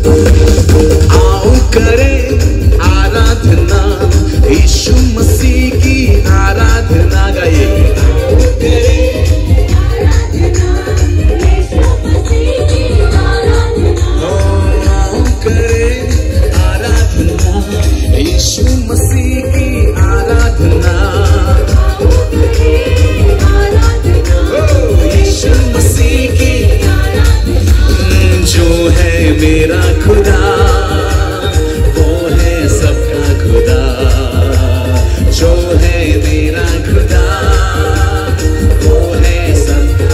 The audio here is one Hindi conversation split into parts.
आओ करें आराधना, यीशु मसीह की आराधना गाइए। यीशु मसीह की आराधना, यीशु मसीह की जो है मेरा खुदा, वो है सबका खुदा, जो है मेरा खुदा, वो है सबका।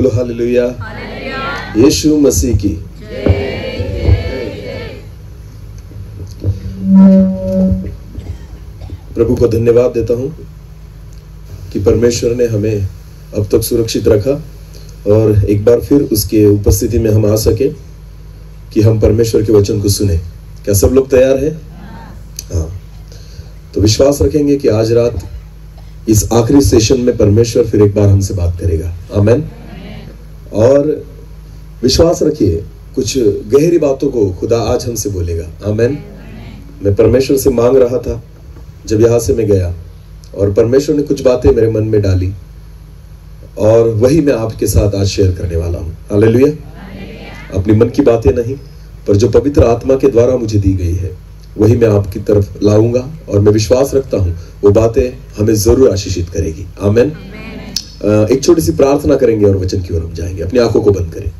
हालेलुया, बोलो हालेलुया। यीशु मसीह की। प्रभु को धन्यवाद देता हूं कि परमेश्वर ने हमें अब तक सुरक्षित रखा और एक बार फिर उसके उपस्थिति में हम आ सके कि हम परमेश्वर के वचन को सुने। क्या सब लोग तैयार हैं? हाँ, तो विश्वास रखेंगे कि आज रात इस आखिरी सेशन में परमेश्वर फिर एक बार हमसे बात करेगा। आमीन। और विश्वास रखिए कुछ गहरी बातों को खुदा आज हमसे बोलेगा। आमीन। मैं परमेश्वर से मांग रहा था जब यहां से मैं गया, और परमेश्वर ने कुछ बातें मेरे मन में डाली और वही मैं आपके साथ आज शेयर करने वाला हूं। हालेलुया। अपनी मन की बातें नहीं, पर जो पवित्र आत्मा के द्वारा मुझे दी गई है वही मैं आपकी तरफ लाऊंगा, और मैं विश्वास रखता हूं वो बातें हमें जरूर आशीषित करेगी। आमीन। एक छोटी सी प्रार्थना करेंगे और वचन की ओर हम जाएंगे। अपनी आंखों को बंद करें।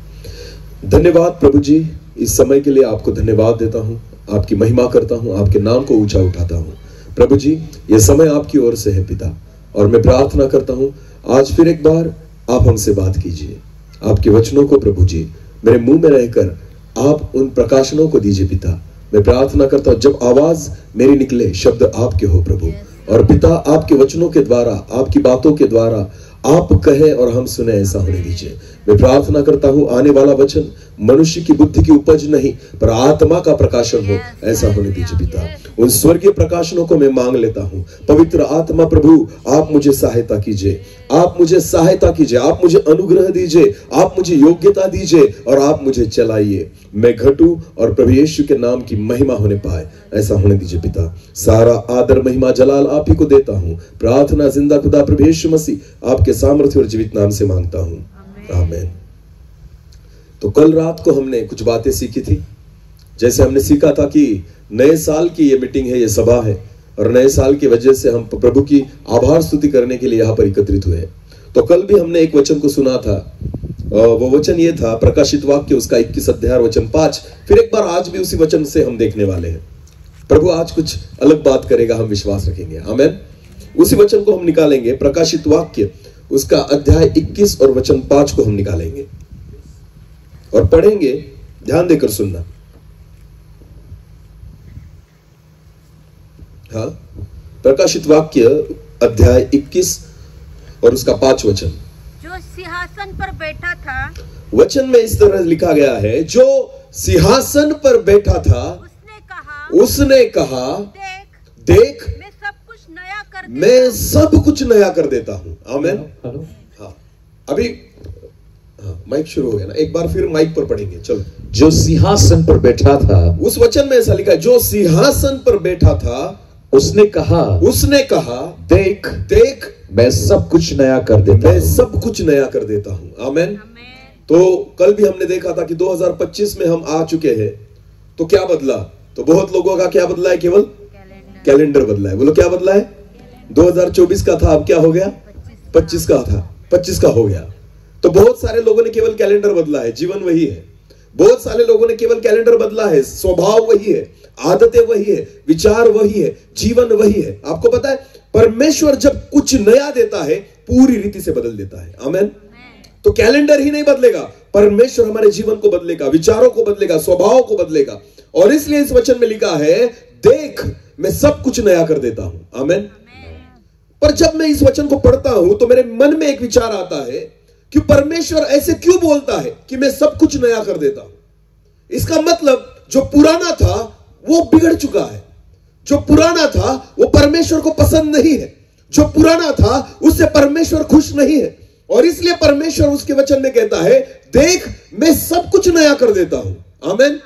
धन्यवाद प्रभु जी, इस समय के लिए आपको धन्यवाद देता हूं, आपकी महिमा करता हूं, आपके नाम को ऊंचा उठाता हूं। प्रभु जी, यह समय आपकी ओर से है पिता, और मैं प्रार्थना करता हूं आज फिर एक बार आप हमसे बात कीजिए। आपके वचनों को प्रभु जी मेरे मुंह में रहकर आप उन प्रकाशनों को दीजिए पिता। मैं प्रार्थना करता हूं जब आवाज मेरी निकले शब्द आपके हो प्रभु, और पिता आपके वचनों के द्वारा, आपकी बातों के द्वारा आप कहे और हम सुने, ऐसा होने दीजिए। मैं प्रार्थना करता हूं आने वाला वचन मनुष्य की बुद्धि की उपज नहीं पर आत्मा का प्रकाशन हो, ऐसा होने दीजिए पिता। उन स्वर्गीय प्रकाशनों को मैं मांग लेता हूं। पवित्र आत्मा प्रभु आप मुझे सहायता कीजिए, आप मुझे सहायता कीजिए, आप मुझे अनुग्रह दीजिए, आप मुझे योग्यता दीजिए और आप मुझे चलाइए। मैं घटूं और प्रभु यीशु के नाम की महिमा होने पाए, ऐसा होने दीजिए पिता। सारा आदर महिमा जलाल आप ही को देता हूं। प्रार्थना जिंदा खुदा प्रभु यीशु मसीह आपके सामर्थ्य और जीवित नाम से मांगता हूं, आमीन। तो कल रात को हमने कुछ बातें सीखी थी। जैसे हमने सीखा था कि नए साल की ये मीटिंग है, ये सभा है, और नए साल की वजह से हम प्रभु की आभार स्तुति करने के लिए यहाँ पर एकत्रित हुए। तो कल भी हमने एक वचन को सुना था, वो वचन ये था प्रकाशित वाक्य उसका 21 अध्याय वचन 5। फिर एक बार आज भी उसी वचन से हम देखने वाले हैं। प्रभु आज कुछ अलग बात करेगा, हम विश्वास रखेंगे। आमीन। उसी वचन को हम निकालेंगे, प्रकाशित वाक्य उसका अध्याय 21 और वचन 5 को हम निकालेंगे और पढ़ेंगे। ध्यान देकर सुनना। हाँ, प्रकाशित वाक्य अध्याय 21 और उसका 5 वचन। जो सिंहासन पर बैठा था, वचन में इस तरह लिखा गया है, जो सिंहासन पर बैठा था उसने कहा देख मैं सब कुछ नया कर देता हूं। आमीन। हाँ, अभी माइक शुरू हो गया ना, एक बार फिर माइक पर पढ़ेंगे। चलो। जो सिंहासन पर बैठा था, उस वचन में ऐसा लिखा है, जो सिंहासन पर बैठा था उसने कहा देख देख मैं सब कुछ नया कर देता मैं सब कुछ नया कर देता हूं। आमीन। तो कल भी हमने देखा था कि 2025 में हम आ चुके हैं। तो क्या बदला? तो बहुत लोगों का क्या बदला है? केवल कैलेंडर बदला है। बोलो क्या बदला है? 2024 का था, अब क्या हो गया? 25 का था, 25 का हो गया। तो बहुत सारे लोगों ने केवल कैलेंडर बदला है, जीवन वही है। बहुत सारे लोगों ने केवल कैलेंडर बदला है, स्वभाव वही है, आदतें वही है, विचार वही है, जीवन वही है। आपको पता है परमेश्वर जब कुछ नया देता है पूरी रीति से बदल देता है। आमीन। तो कैलेंडर ही नहीं बदलेगा, परमेश्वर हमारे जीवन को बदलेगा, विचारों को बदलेगा, स्वभाव को बदलेगा। और इसलिए इस वचन में लिखा है देख मैं सब कुछ नया कर देता हूं। आमीन। पर जब मैं इस वचन को पढ़ता हूं तो मेरे मन में एक विचार आता है कि परमेश्वर ऐसे क्यों बोलता है कि मैं सब कुछ नया कर देता हूं। इसका मतलब जो पुराना था वो बिगड़ चुका है, जो पुराना था वो परमेश्वर को पसंद नहीं है, जो पुराना था उससे परमेश्वर खुश नहीं है। और इसलिए परमेश्वर उसके वचन में कहता है, देख मैं सब कुछ नया कर देता हूं। आमीन।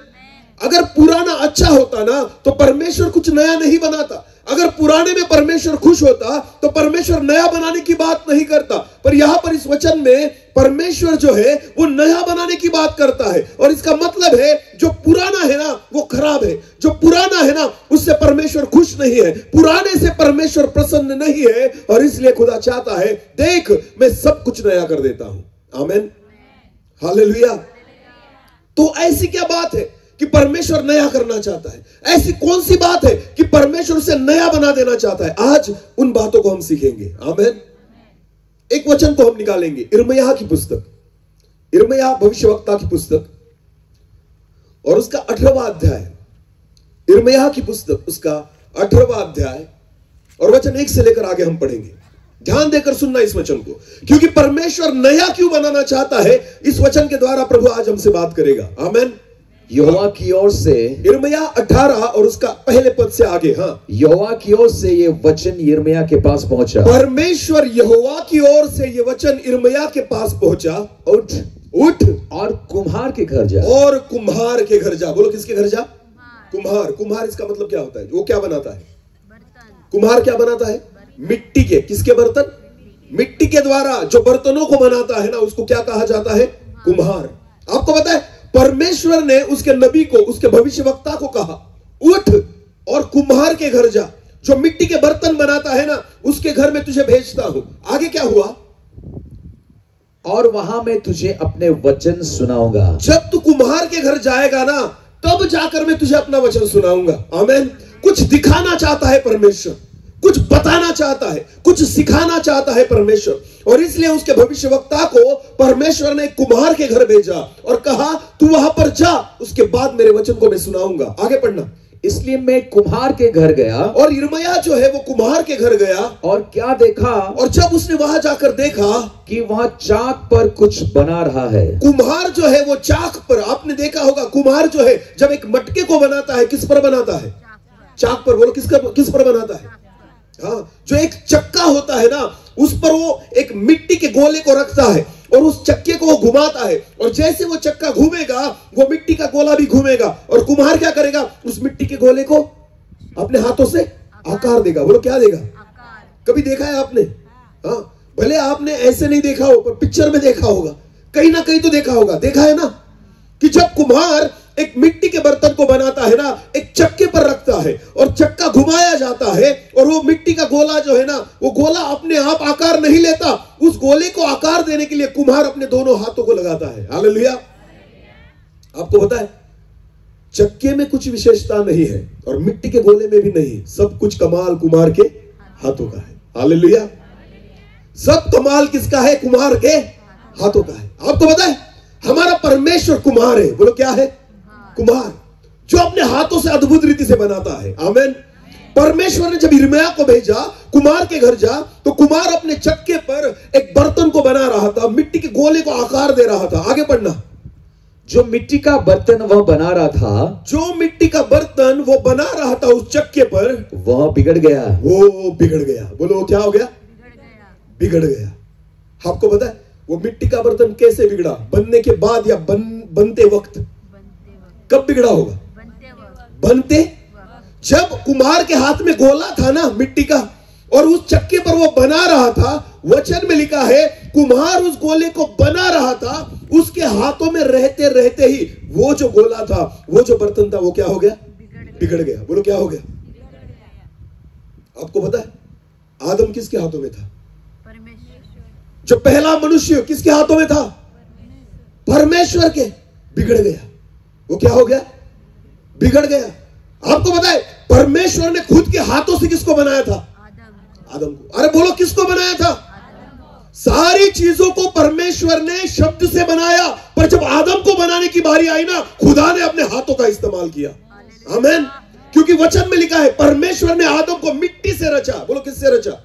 अगर पुराना अच्छा होता ना तो परमेश्वर कुछ नया नहीं बनाता। अगर पुराने में परमेश्वर खुश होता तो परमेश्वर नया बनाने की बात नहीं करता। पर यहां पर इस वचन में परमेश्वर जो है वो नया बनाने की बात करता है। और इसका मतलब है जो पुराना है ना वो खराब है, जो पुराना है ना उससे परमेश्वर खुश नहीं है, पुराने से परमेश्वर प्रसन्न नहीं है। और इसलिए खुदा चाहता है, देख मैं सब कुछ नया कर देता हूं। आमीन, हालेलुया। तो ऐसी क्या बात है कि परमेश्वर नया करना चाहता है? ऐसी कौन सी बात है कि परमेश्वर उसे नया बना देना चाहता है? आज उन बातों को हम सीखेंगे। आमीन। एक वचन को हम निकालेंगे, यिर्मयाह की पुस्तक, यिर्मयाह भविष्यवक्ता की पुस्तक और उसका 18वां अध्याय। यिर्मयाह की पुस्तक उसका 18वां अध्याय और वचन 1 से लेकर आगे हम पढ़ेंगे। ध्यान देकर सुनना इस वचन को, क्योंकि परमेश्वर नया क्यों बनाना चाहता है इस वचन के द्वारा प्रभु आज हमसे बात करेगा। आमीन। यहोवा की ओर से, यिर्मयाह 18 और उसका पहले पद से आगे। हाँ, यहोवा की ओर से ये वचन यिर्मयाह के पास पहुंचा। परमेश्वर यहोवा की ओर से ये वचन यिर्मयाह के पास पहुंचा, उठ उठ और कुम्हार के घर जा। और कुम्हार के घर जा। बोलो किसके घर जा? कुम्हार। कुम्हार इसका मतलब क्या होता है? वो क्या बनाता है? कुम्हार क्या बनाता है? मिट्टी के। किसके बर्तन? मिट्टी के द्वारा जो बर्तनों को बनाता है ना उसको क्या कहा जाता है? कुम्हार। आपको पता है परमेश्वर ने उसके नबी को, उसके भविष्यवक्ता को कहा, उठ और कुम्हार के घर जा, जो मिट्टी के बर्तन बनाता है ना उसके घर में तुझे भेजता हूं। आगे क्या हुआ? और वहां मैं तुझे अपने वचन सुनाऊंगा। जब तू कुम्हार के घर जाएगा ना तब जाकर मैं तुझे अपना वचन सुनाऊंगा। आमीन। कुछ दिखाना चाहता है परमेश्वर, कुछ बताना चाहता है, कुछ सिखाना चाहता है परमेश्वर। और इसलिए उसके भविष्यवक्ता को परमेश्वर ने कुम्हार के घर भेजा और कहा तू वहां पर जा, उसके बाद मेरे वचन को मैं सुनाऊंगा। आगे पढ़ना। इसलिए मैं कुम्हार के घर गया, और यिर्मयाह जो है वो कुम्हार के घर गया और क्या देखा, और जब उसने वहां जाकर देखा कि वहां चाक पर कुछ बना रहा है। कुम्हार जो है वो चाक पर, आपने देखा होगा कुम्हार जो है जब एक मटके को बनाता है किस पर बनाता है? चाक पर। बोलो किस पर बनाता है? हाँ, जो एक चक्का होता है ना उस पर वो एक मिट्टी के गोले को रखता है और उस चक्के को वो घुमाता है, और जैसे वो चक्का घूमेगा वो मिट्टी का गोला भी घूमेगा। और कुम्हार क्या करेगा? उस मिट्टी के गोले को अपने हाथों से आकार देगा। बोलो क्या देगा? कभी देखा है आपने? हाँ, भले आपने ऐसे नहीं देखा हो पर पिक्चर में देखा होगा, कहीं ना कहीं तो देखा होगा। देखा है ना कि जब कुम्हार एक मिट्टी के बर्तन को बनाता है ना एक चक्के पर रखता है और चक्का घुमाया जाता है और वो मिट्टी का गोला जो है ना वो गोला अपने आप आकार नहीं लेता, उस गोले को आकार देने के लिए कुम्हार अपने दोनों हाथों को लगाता है। हालेलुया। आपको पता है चक्के में कुछ विशेषता नहीं है और मिट्टी के गोले में भी नहीं, सब कुछ कमाल कुम्हार के हाथों का है। हालेलुया। सब कमाल किसका है? कुम्हार के हाथों का है। आपको पता है हमारा परमेश्वर कुम्हार है। बोलो क्या है? कुम्हार, जो अपने हाथों से अद्भुत रीति से बनाता है। आमीन। परमेश्वर ने जब यिर्मयाह को भेजा कुम्हार के घर जा तो कुम्हार अपने चक्के पर एक बर्तन को बना रहा था, मिट्टी के गोले को आकार दे रहा था। आगे पढ़ना। जो मिट्टी का बर्तन वह बना रहा था, जो मिट्टी का बर्तन वो बना रहा था उस चक्के पर, वह बिगड़ गया। वो बिगड़ गया। बोलो क्या हो गया? बिगड़ गया। आपको पता है वो मिट्टी का बर्तन कैसे बिगड़ा? बनने के बाद या बनते वक्त? कब बिगड़ा होगा? बनते। जब कुम्हार के हाथ में गोला था ना मिट्टी का और उस चक्के पर वो बना रहा था, वचन में लिखा है कुम्हार उस गोले को बना रहा था, उसके हाथों में रहते रहते ही वो जो गोला था, वो जो बर्तन था वो क्या हो गया? बिगड़ गया। बोलो क्या हो गया? आपको पता है आदम किसके हाथों में था? जो पहला मनुष्य किसके हाथों में था? परमेश्वर के। बिगड़ गया। वो क्या हो गया? बिगड़ गया। आपको पता है परमेश्वर ने खुद के हाथों से किसको बनाया था? आदम को। अरे बोलो किसको बनाया था? सारी चीजों को परमेश्वर ने शब्द से बनाया, पर जब आदम को बनाने की बारी आई ना खुदा ने अपने हाथों का इस्तेमाल किया। आमीन। क्योंकि वचन में लिखा है परमेश्वर ने आदम को मिट्टी से रचा। बोलो किससे रचा?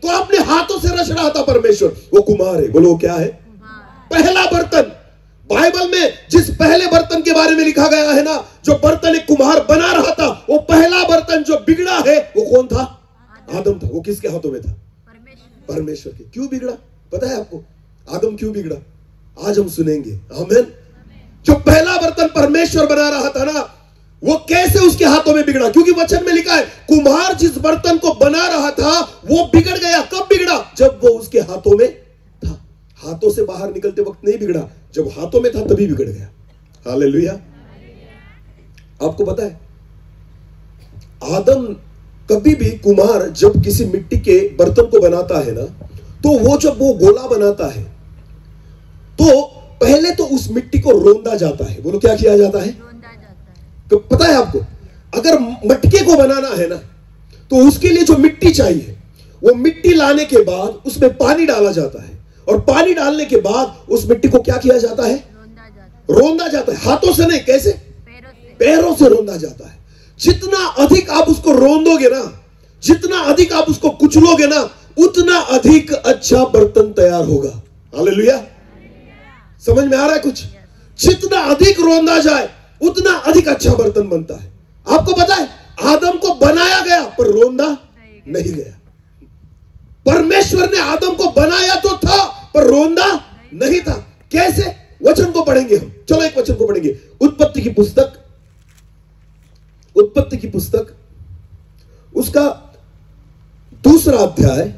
तो अपने हाथों से रच रहा था परमेश्वर। वो कुम्हार है। बोलो वो क्या है? पहला बर्तन। बाइबल में जिस पहले बर्तन के बारे में लिखा गया है ना, जो बर्तन एक कुम्हार बना रहा था, वो पहला बर्तन जो बिगड़ा है वो कौन था? आदम था। वो किसके हाथों में था? परमेश्वर के। क्यों बिगड़ा पता है आपको? आदम क्यों बिगड़ा? आज हम सुनेंगे। आमीन। जो पहला बर्तन परमेश्वर बना रहा था ना, वो कैसे उसके हाथों में बिगड़ा? क्योंकि वचन में लिखा है कुम्हार जिस बर्तन को बना रहा था वो बिगड़ गया। कब बिगड़ा? जब वो उसके हाथों में था। हाथों से बाहर निकलते वक्त नहीं बिगड़ा, जब हाथों में था तभी बिगड़ गया। हालेलुया। आपको पता है आदम कभी भी, कुम्हार जब किसी मिट्टी के बर्तन को बनाता है ना, तो वो जब वो गोला बनाता है तो पहले तो उस मिट्टी को रोंदा जाता है। बोलो क्या किया जाता है? तो पता है आपको, अगर मटके को बनाना है ना तो उसके लिए जो मिट्टी चाहिए, वो मिट्टी लाने के बाद उसमें पानी डाला जाता है, और पानी डालने के बाद उस मिट्टी को क्या किया जाता है? रोंदा जाता है। हाथों से नहीं, कैसे? पैरों से रोंदा जाता है। जितना अधिक आप उसको रोंदोगे ना, जितना अधिक आप उसको कुचलोगे ना, उतना अधिक अच्छा बर्तन तैयार होगा। हालेलुया। समझ में आ रहा है कुछ? जितना अधिक रोंदा जाए उतना अधिक अच्छा बर्तन बनता है। आपको पता है आदम को बनाया गया पर रोंदा नहीं गया। परमेश्वर ने आदम को बनाया तो था पर रोंदा नहीं था। कैसे? वचन को पढ़ेंगे हम। चलो एक वचन को पढ़ेंगे। उत्पत्ति की पुस्तक, उत्पत्ति की पुस्तक उसका दूसरा अध्याय,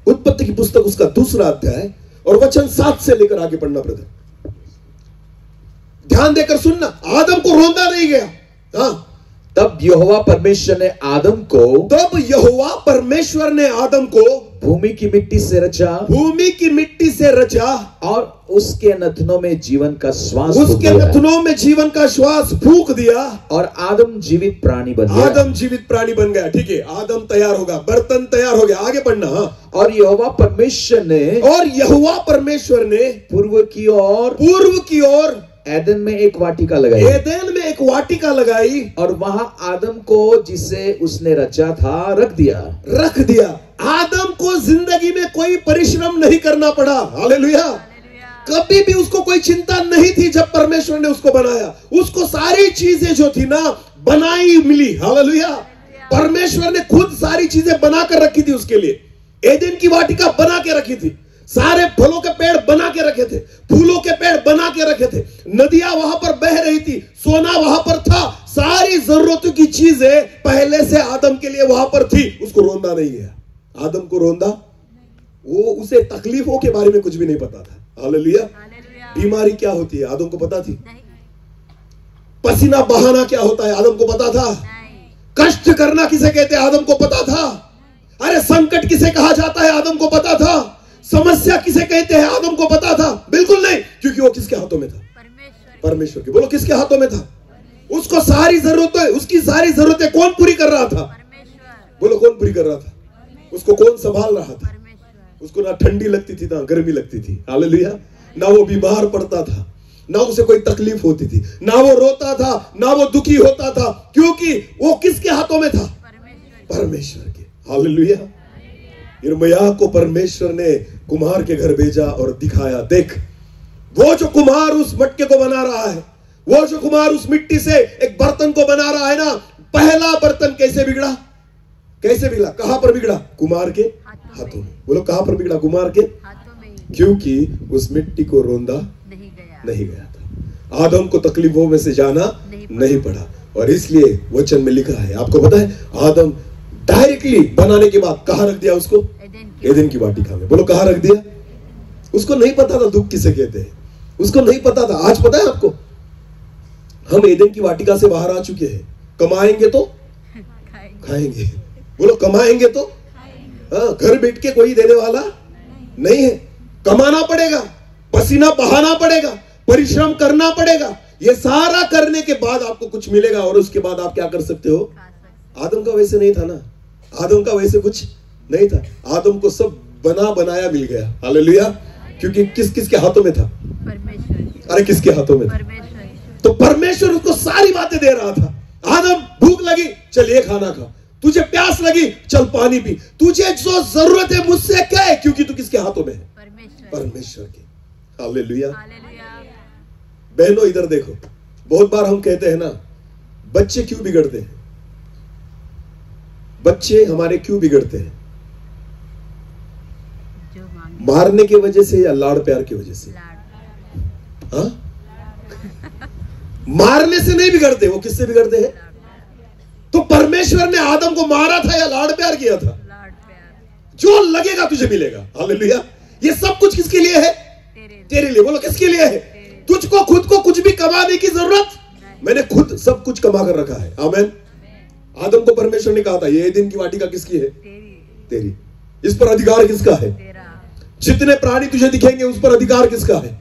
उत्पत्ति की पुस्तक उसका दूसरा अध्याय और वचन 7 से लेकर आगे पढ़ना ब्रदर। ध्यान देकर सुनना। आदम को रोंदा नहीं गया। हाँ, तब यहोवा परमेश्वर ने आदम को, तब यहोवा परमेश्वर ने आदम को भूमि की मिट्टी से रचा, भूमि की मिट्टी से रचा, और उसके नथनों में जीवन का श्वास, उसके नथनों में जीवन का श्वास फूंक दिया, और आदम जीवित प्राणी बन गया। आदम जीवित प्राणी बन गया। ठीक है, आदम तैयार होगा, बर्तन तैयार हो गया। आगे बढ़ना। हाँ, और यहोवा परमेश्वर ने, और यहोवा परमेश्वर ने पूर्व की ओर एदन में एक वाटिका लगाई, एदन में एक वाटिका लगाई, और वहां आदम को जिसे उसने रचा था रख दिया। आदम को जिंदगी में कोई परिश्रम नहीं करना पड़ा। हालेलुया। कभी भी उसको कोई चिंता नहीं थी। जब परमेश्वर ने उसको बनाया, उसको सारी चीजें जो थी ना बनाई मिली। हालेलुया। परमेश्वर ने खुद सारी चीजें बनाकर रखी थी उसके लिए। एदन की वाटिका बना के रखी थी, सारे फलों के पेड़ बना के रखे थे, फूलों के पेड़ बना के रखे थे, नदियां वहां पर बह रही थी, सोना वहां पर था, सारी जरूरतों की चीजें पहले से आदम के लिए वहां पर थी। उसको रोंदा नहीं गया। आदम को रोंदा, वो उसे तकलीफों के बारे में कुछ भी नहीं पता था। हालेलुया। बीमारी क्या होती है आदम को पता थी? पसीना बहाना क्या होता है आदम को पता था? कष्ट करना किसे कहते हैं आदम को पता था? अरे संकट किसे कहा जाता है आदम को पता था? समस्या किसे कहते हैं आदम को पता था? बिल्कुल नहीं, क्योंकि वो किसके हाथों में था? परमेश्वर के। बोलो किसके हाथों में था? उसको सारी जरूरतें, उसकी सारी जरूरतें कौन पूरी कर रहा था? बोलो कौन पूरी कर रहा था? उसको कौन संभाल रहा था? उसको ना ठंडी लगती थी ना गर्मी लगती थी। हालेलुया। ना वो बीमार पड़ता था, ना उसे कोई तकलीफ होती थी, ना वो रोता था, ना वो दुखी होता था, क्योंकि वो किसके हाथों में था? परमेश्वर के। हालेलुया। यिर्मयाह को परमेश्वर ने कुम्हार के घर भेजा और दिखाया, देख वो जो कुम्हार उस मटके को बना रहा है, वो जो कुम्हार उस मिट्टी से एक बर्तन को बना रहा है ना, पहला बर्तन कैसे बिगड़ा? कैसे बिगड़ा? कहां पर बिगड़ा? कुम्हार के हाथों में। बोलो कहां पर बिगड़ा? कुम्हार के हाथों में। क्योंकि उस मिट्टी को रोंदा नहीं गया था। आदम को तकलीफों में से जाना नहीं पड़ा, और इसलिए वचन में लिखा है। आपको पता है आदम डायरेक्टली बनाने के बाद कहां रख दिया उसको? एदन की वाटिका में। बोलो कहां रख दिया? उसको नहीं पता था दुख किसे कहते हैं, उसको नहीं पता था। आज पता है आपको, हम एदन की वाटिका से बाहर आ चुके हैं। कमाएंगे तो खाएंगे। बोलो कमाएंगे तो हाँ, घर बैठ के कोई देने वाला नहीं है। कमाना पड़ेगा, पसीना बहाना पड़ेगा, परिश्रम करना पड़ेगा। ये सारा करने के बाद आपको कुछ मिलेगा, और उसके बाद आप क्या कर सकते हो? आदम का वैसे नहीं था ना, आदम का वैसे कुछ नहीं था। आदम को सब बना बनाया मिल गया। हालेलुया। क्योंकि किसके हाथों में था? परमेश्वर। अरे किसके हाथों में था? तो परमेश्वर उसको सारी बातें दे रहा था। आदम भूख लगी, चल ये खाना खा, तुझे प्यास लगी, चल पानी पी। तुझे जो जरूरत है मुझसे कह, क्योंकि तू किसके हाथों में है? परमेश्वर के। हालेलुया। बहनों इधर देखो, बहुत बार हम कहते हैं ना, बच्चे क्यों बिगड़ते हैं? बच्चे हमारे क्यों बिगड़ते हैं? मारने की वजह से या लाड़ प्यार की वजह से? हाँ? मारने से नहीं बिगड़ते, वो किससे बिगड़ते हैं? तो परमेश्वर ने आदम को मारा था या लाड़ प्यार किया था? जो लगेगा तुझे मिलेगा। हालेलुया। ये सब कुछ किसके लिए है? तेरे लिए। बोलो किसके लिए है? तुझको खुद को कुछ भी कमाने की जरूरत, मैंने खुद सब कुछ कमा कर रखा है। आमीन। आदम को परमेश्वर ने कहा था, ये एदेन की वाटिका किसकी है? तेरी। इस पर अधिकार किसका है? जितने प्राणी तुझे दिखेंगे उस पर अधिकार किसका है?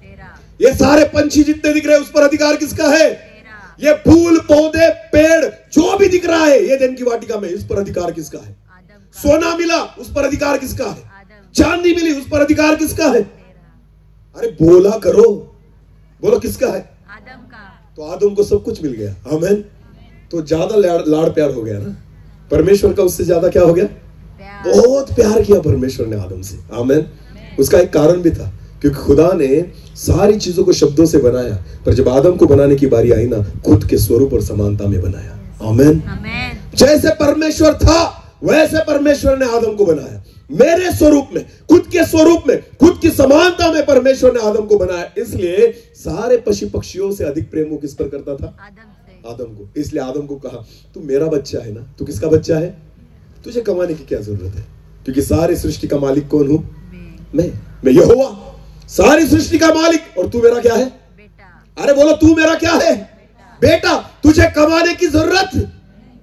ये सारे पंछी जितने दिख रहे हैं उस पर अधिकार किसका है? ये फूल पौधे पेड़ जो भी दिख रहा है ये एदेन की वाटिका में, इस पर अधिकार किसका है? सोना मिला, उस पर अधिकार किसका है? चांदी मिली, उस पर अधिकार किसका है? अरे बोला करो, बोलो किसका है? आदम का। तो आदम को सब कुछ मिल गया। आमीन। तो ज्यादा लाड़ प्यार हो गया ना परमेश्वर का, उससे ज्यादा क्या हो गया? बहुत प्यार किया परमेश्वर ने आदम से। आमीन। उसका एक कारण भी था, क्योंकि खुदा ने सारी चीजों को शब्दों से बनाया, पर जब आदम को बनाने की बारी आई ना, खुद के स्वरूप और समानता में बनाया। आमीन। जैसे परमेश्वर था वैसे परमेश्वर ने आदम को बनाया, मेरे स्वरूप में, खुद के स्वरूप में, खुद की समानता में परमेश्वर ने आदम को बनाया। इसलिए सारे पशु पक्षियों से अधिक प्रेम वो किस पर करता था? आदम को। इसलिए आदम को कहा, तू मेरा बच्चा है ना। तू किसका बच्चा है? तुझे कमाने की क्या जरूरत है? क्योंकि सारी सृष्टि का मालिक कौन हूं? मैं यहोवा, सारी सृष्टि का मालिक। और तू मेरा क्या है? बेटा। अरे बोलो, तू मेरा क्या है? बेटा। तुझे कमाने की जरूरत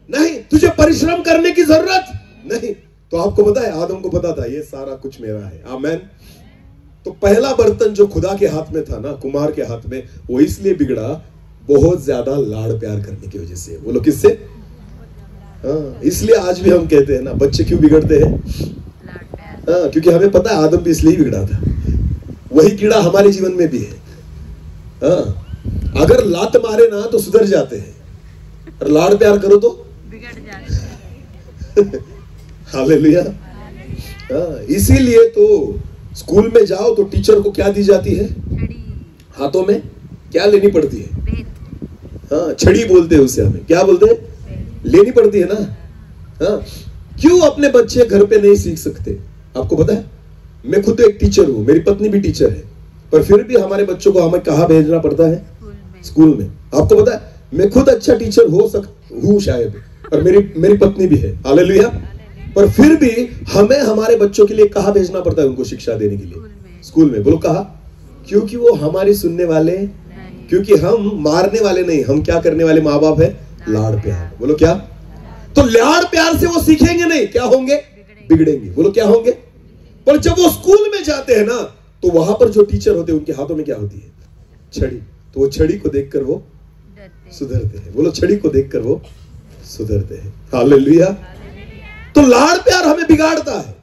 नहीं, तुझे परिश्रम करने की जरूरत नहीं। तो आपको पता है, आदम को पता था ये सारा कुछ मेरा है। आमीन। तो पहला बर्तन जो खुदा के हाथ में था ना, कुमार के हाथ में, वो इसलिए बिगड़ा बहुत ज्यादा लाड़ प्यार करने की वजह से। बोलो किससे? हाँ, इसलिए आज भी हम कहते हैं ना, बच्चे क्यों बिगड़ते हैं? हाँ, क्योंकि हमें पता है आदम भी इसलिए बिगड़ा था। वही कीड़ा हमारे जीवन में भी है। हाँ, अगर लात मारे ना तो सुधर जाते हैं, और लाड़ प्यार करो तो बिगड़ जाते हैं। हालेलुया। हाँ, इसीलिए तो स्कूल में जाओ तो टीचर को क्या दी जाती है? हाथों में क्या लेनी पड़ती है? हाँ, छड़ी बोलते हैं उसे, हमें क्या बोलते हैं? लेनी पड़ती है ना। हाँ, क्यों अपने बच्चे घर पे नहीं सीख सकते? आपको पता है, मैं खुद एक टीचर हूं, मेरी पत्नी भी टीचर है, पर फिर भी हमारे बच्चों को हमें कहाँ भेजना पड़ता है? स्कूल में। आपको पता है, मैं खुद अच्छा टीचर हूं शायद, और मेरी पत्नी भी है। हालेलुया। पर फिर भी हमें हमारे बच्चों के लिए कहाँ भेजना पड़ता है उनको शिक्षा देने के लिए? स्कूल में। बोलो कहा? क्योंकि वो हमारी सुनने वाले, क्योंकि हम मारने वाले नहीं, हम क्या करने वाले माँ बाप है? लाड़ प्यार। बोलो क्या? तो लाड़ प्यार से वो सीखेंगे नहीं, क्या होंगे? बिगड़ेंगे। बोलो क्या होंगे? पर जब वो स्कूल में जाते हैं ना, तो वहां पर जो टीचर होते हैं उनके हाथों में क्या होती है? छड़ी। तो वो छड़ी को देखकर वो सुधरते हैं। बोलो छड़ी को देखकर वो सुधरते हैं। हालेलुया। तो लाड़ प्यार हमें बिगाड़ता है,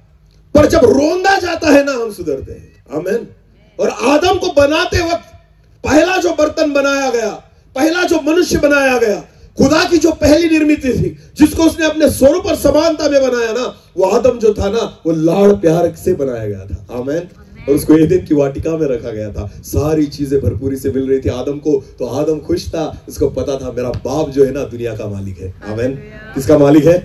पर जब रोंदा जाता है ना, हम सुधरते हैं। आमीन। और आदम को बनाते वक्त पहला जो बर्तन बनाया गया, पहला जो मनुष्य बनाया गया, खुदा की जो पहली निर्मित थी, जिसको उसने अपने स्वरूप और समानता में बनाया ना, वो आदम जो था ना, वो लाड़ प्यार से बनाया गया था। आमीन। और उसको एदेन की वाटिका में रखा गया था। सारी चीजें भरपूरी से मिल रही थी आदम को, तो आदम खुश था। उसको पता था मेरा बाप जो है ना, दुनिया का मालिक है। आमीन। किसका मालिक है?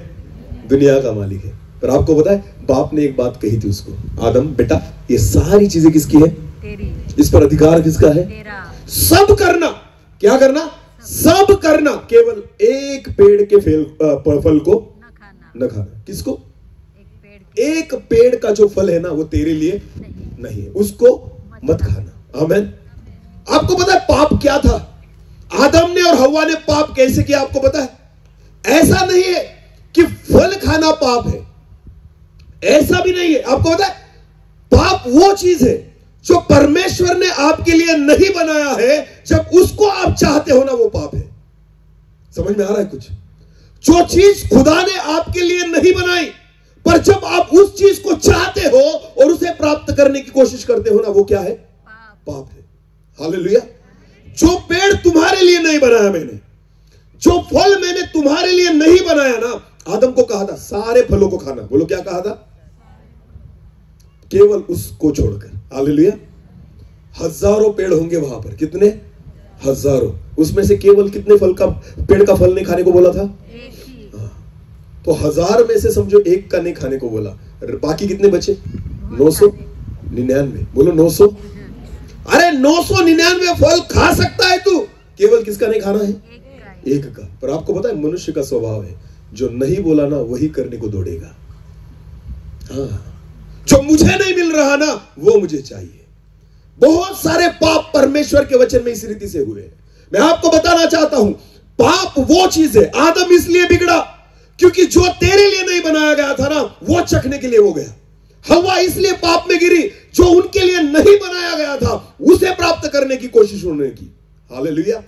दुनिया का मालिक है। पर आपको पता है, बाप ने एक बात कही थी उसको, आदम बेटा, ये सारी चीजें किसकी है? तेरी। इस पर अधिकार किसका है? तेरा। सब करना। क्या करना? सब करना, केवल एक पेड़ के फल को न खाना। किसको? एक पेड़ का जो फल है ना, वो तेरे लिए नहीं है, उसको मत खाना। आमीन। आपको पता है पाप क्या था? आदम ने और हव्वा ने पाप कैसे किया? आपको पता है? ऐसा नहीं है कि फल खाना पाप है, ऐसा भी नहीं है। आपको पता है, पाप वो चीज है जो परमेश्वर ने आपके लिए नहीं बनाया है, जब उसको आप चाहते हो ना, वो पाप है। समझ में आ रहा है कुछ? जो चीज खुदा ने आपके लिए नहीं बनाई, पर जब आप उस चीज को चाहते हो और उसे प्राप्त करने की कोशिश करते हो ना, वो क्या है? पाप है। हालेलुया। जो पेड़ तुम्हारे लिए नहीं बनाया मैंने, जो फल मैंने तुम्हारे लिए नहीं बनाया ना, आदम को कहा था सारे फलों को खाना, बोलो क्या कहा था? केवल उसको छोड़कर। हालेलुया। हजारों पेड़ होंगे वहां पर, कितने? हजारों। उसमें से केवल कितने फल का पेड़ का फल नहीं खाने को बोला था? तो 1000 में से समझो एक का नहीं खाने को बोला, बाकी कितने बचे? 999। बोलो 900। अरे 999 फल खा सकता है तू, केवल किसका नहीं खाना है? एक का। पर आपको पता है मनुष्य का स्वभाव है, जो नहीं बोला ना वही करने को दौड़ेगा। हाँ, जो मुझे नहीं मिल रहा ना वो मुझे चाहिए। बहुत सारे पाप परमेश्वर के वचन में इस रीति से हुए। मैं आपको बताना चाहता हूं, पाप वो चीज है, आदम इसलिए बिगड़ा क्योंकि जो तेरे लिए नहीं बनाया गया था ना वो चखने के लिए वो गया। हवा इसलिए पाप में गिरी, जो उनके लिए नहीं बनाया गया था उसे प्राप्त करने की कोशिश उन्होंने की। हालेलुया।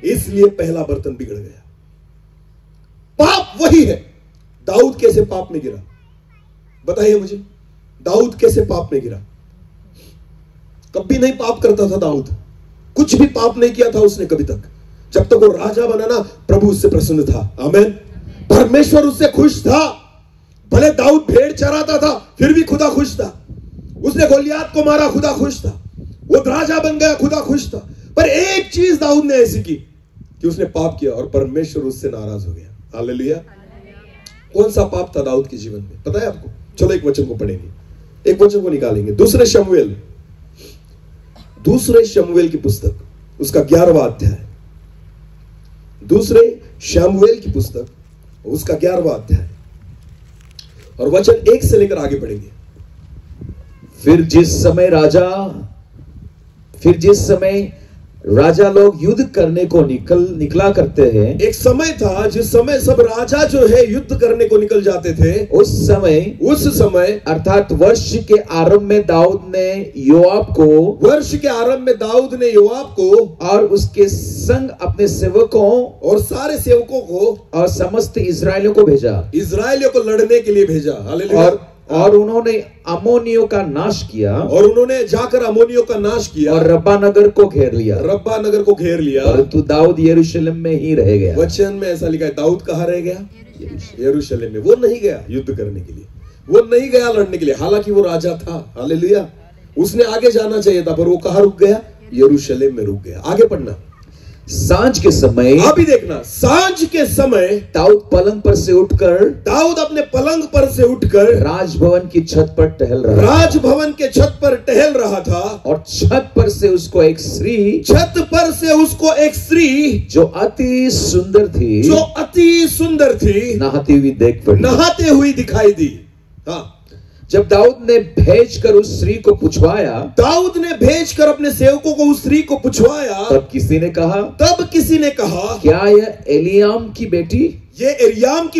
इसलिए पहला बर्तन बिगड़ गया। पाप वही है। दाऊद कैसे पाप में गिरा? बताइए मुझे, दाऊद कैसे पाप में गिरा? कभी नहीं पाप करता था दाऊद, कुछ भी पाप नहीं किया था उसने कभी तक। जब तक वो राजा बना ना प्रभु उससे प्रसन्न था। आमीन। परमेश्वर उससे खुश था। भले दाऊद भेड़ चराता था फिर भी खुदा खुश था। उसने गोलियात को मारा, खुदा खुश था। वो राजा बन गया, खुदा खुश था। पर एक चीज दाऊद ने ऐसी की कि उसने पाप किया और परमेश्वर उससे नाराज हो गया। हालेलुया। कौन सा पाप था दाऊद के जीवन में, पता है आपको? चलो एक वचन को पढ़ेंगे, एक वचन को निकालेंगे। दूसरे शमूएल की पुस्तक, उसका 11वां अध्याय। दूसरे शमूएल की पुस्तक, उसका 11वां अध्याय और वचन 1 से लेकर आगे पढ़ेंगे। फिर जिस समय राजा लोग युद्ध करने को निकला करते हैं, एक समय था जिस समय सब राजा जो है युद्ध करने को निकल जाते थे। उस समय अर्थात वर्ष के आरंभ में दाऊद ने योआब को और उसके संग अपने सेवकों और सारे सेवकों को और समस्त इस्राएलियों को भेजा, इस्राएलियों को लड़ने के लिए भेजा। हालेलुया। और उन्होंने अम्मोनियों का नाश किया, और उन्होंने जाकर अम्मोनियों का नाश किया और रब्बा नगर को घेर लिया, परंतु दाऊद यरूशलेम में ही रह गया। वचन में ऐसा लिखा है, दाऊद कहाँ रह गया? यरूशलेम में। वो नहीं गया युद्ध करने के लिए, वो नहीं गया लड़ने के लिए, हालांकि वो राजा था। हालेलुया। उसने आगे जाना चाहिए था, पर वो कहाँ रुक गया? यरूशलेम में रुक गया। आगे पढ़ना। सांझ के समय, अभी देखना, सांझ के समय दाऊद अपने पलंग पर से उठकर राजभवन की छत पर राजभवन के छत पर टहल रहा था, और छत पर से उसको एक स्त्री जो अति सुंदर थी नहाते हुई दिखाई दी। हाँ। जब दाऊद ने भेजकर उस स्त्री को पूछवाया, अपने सेवकों को उस स्त्री को पूछवाया, तब किसी ने कहा क्या यह एलियाम की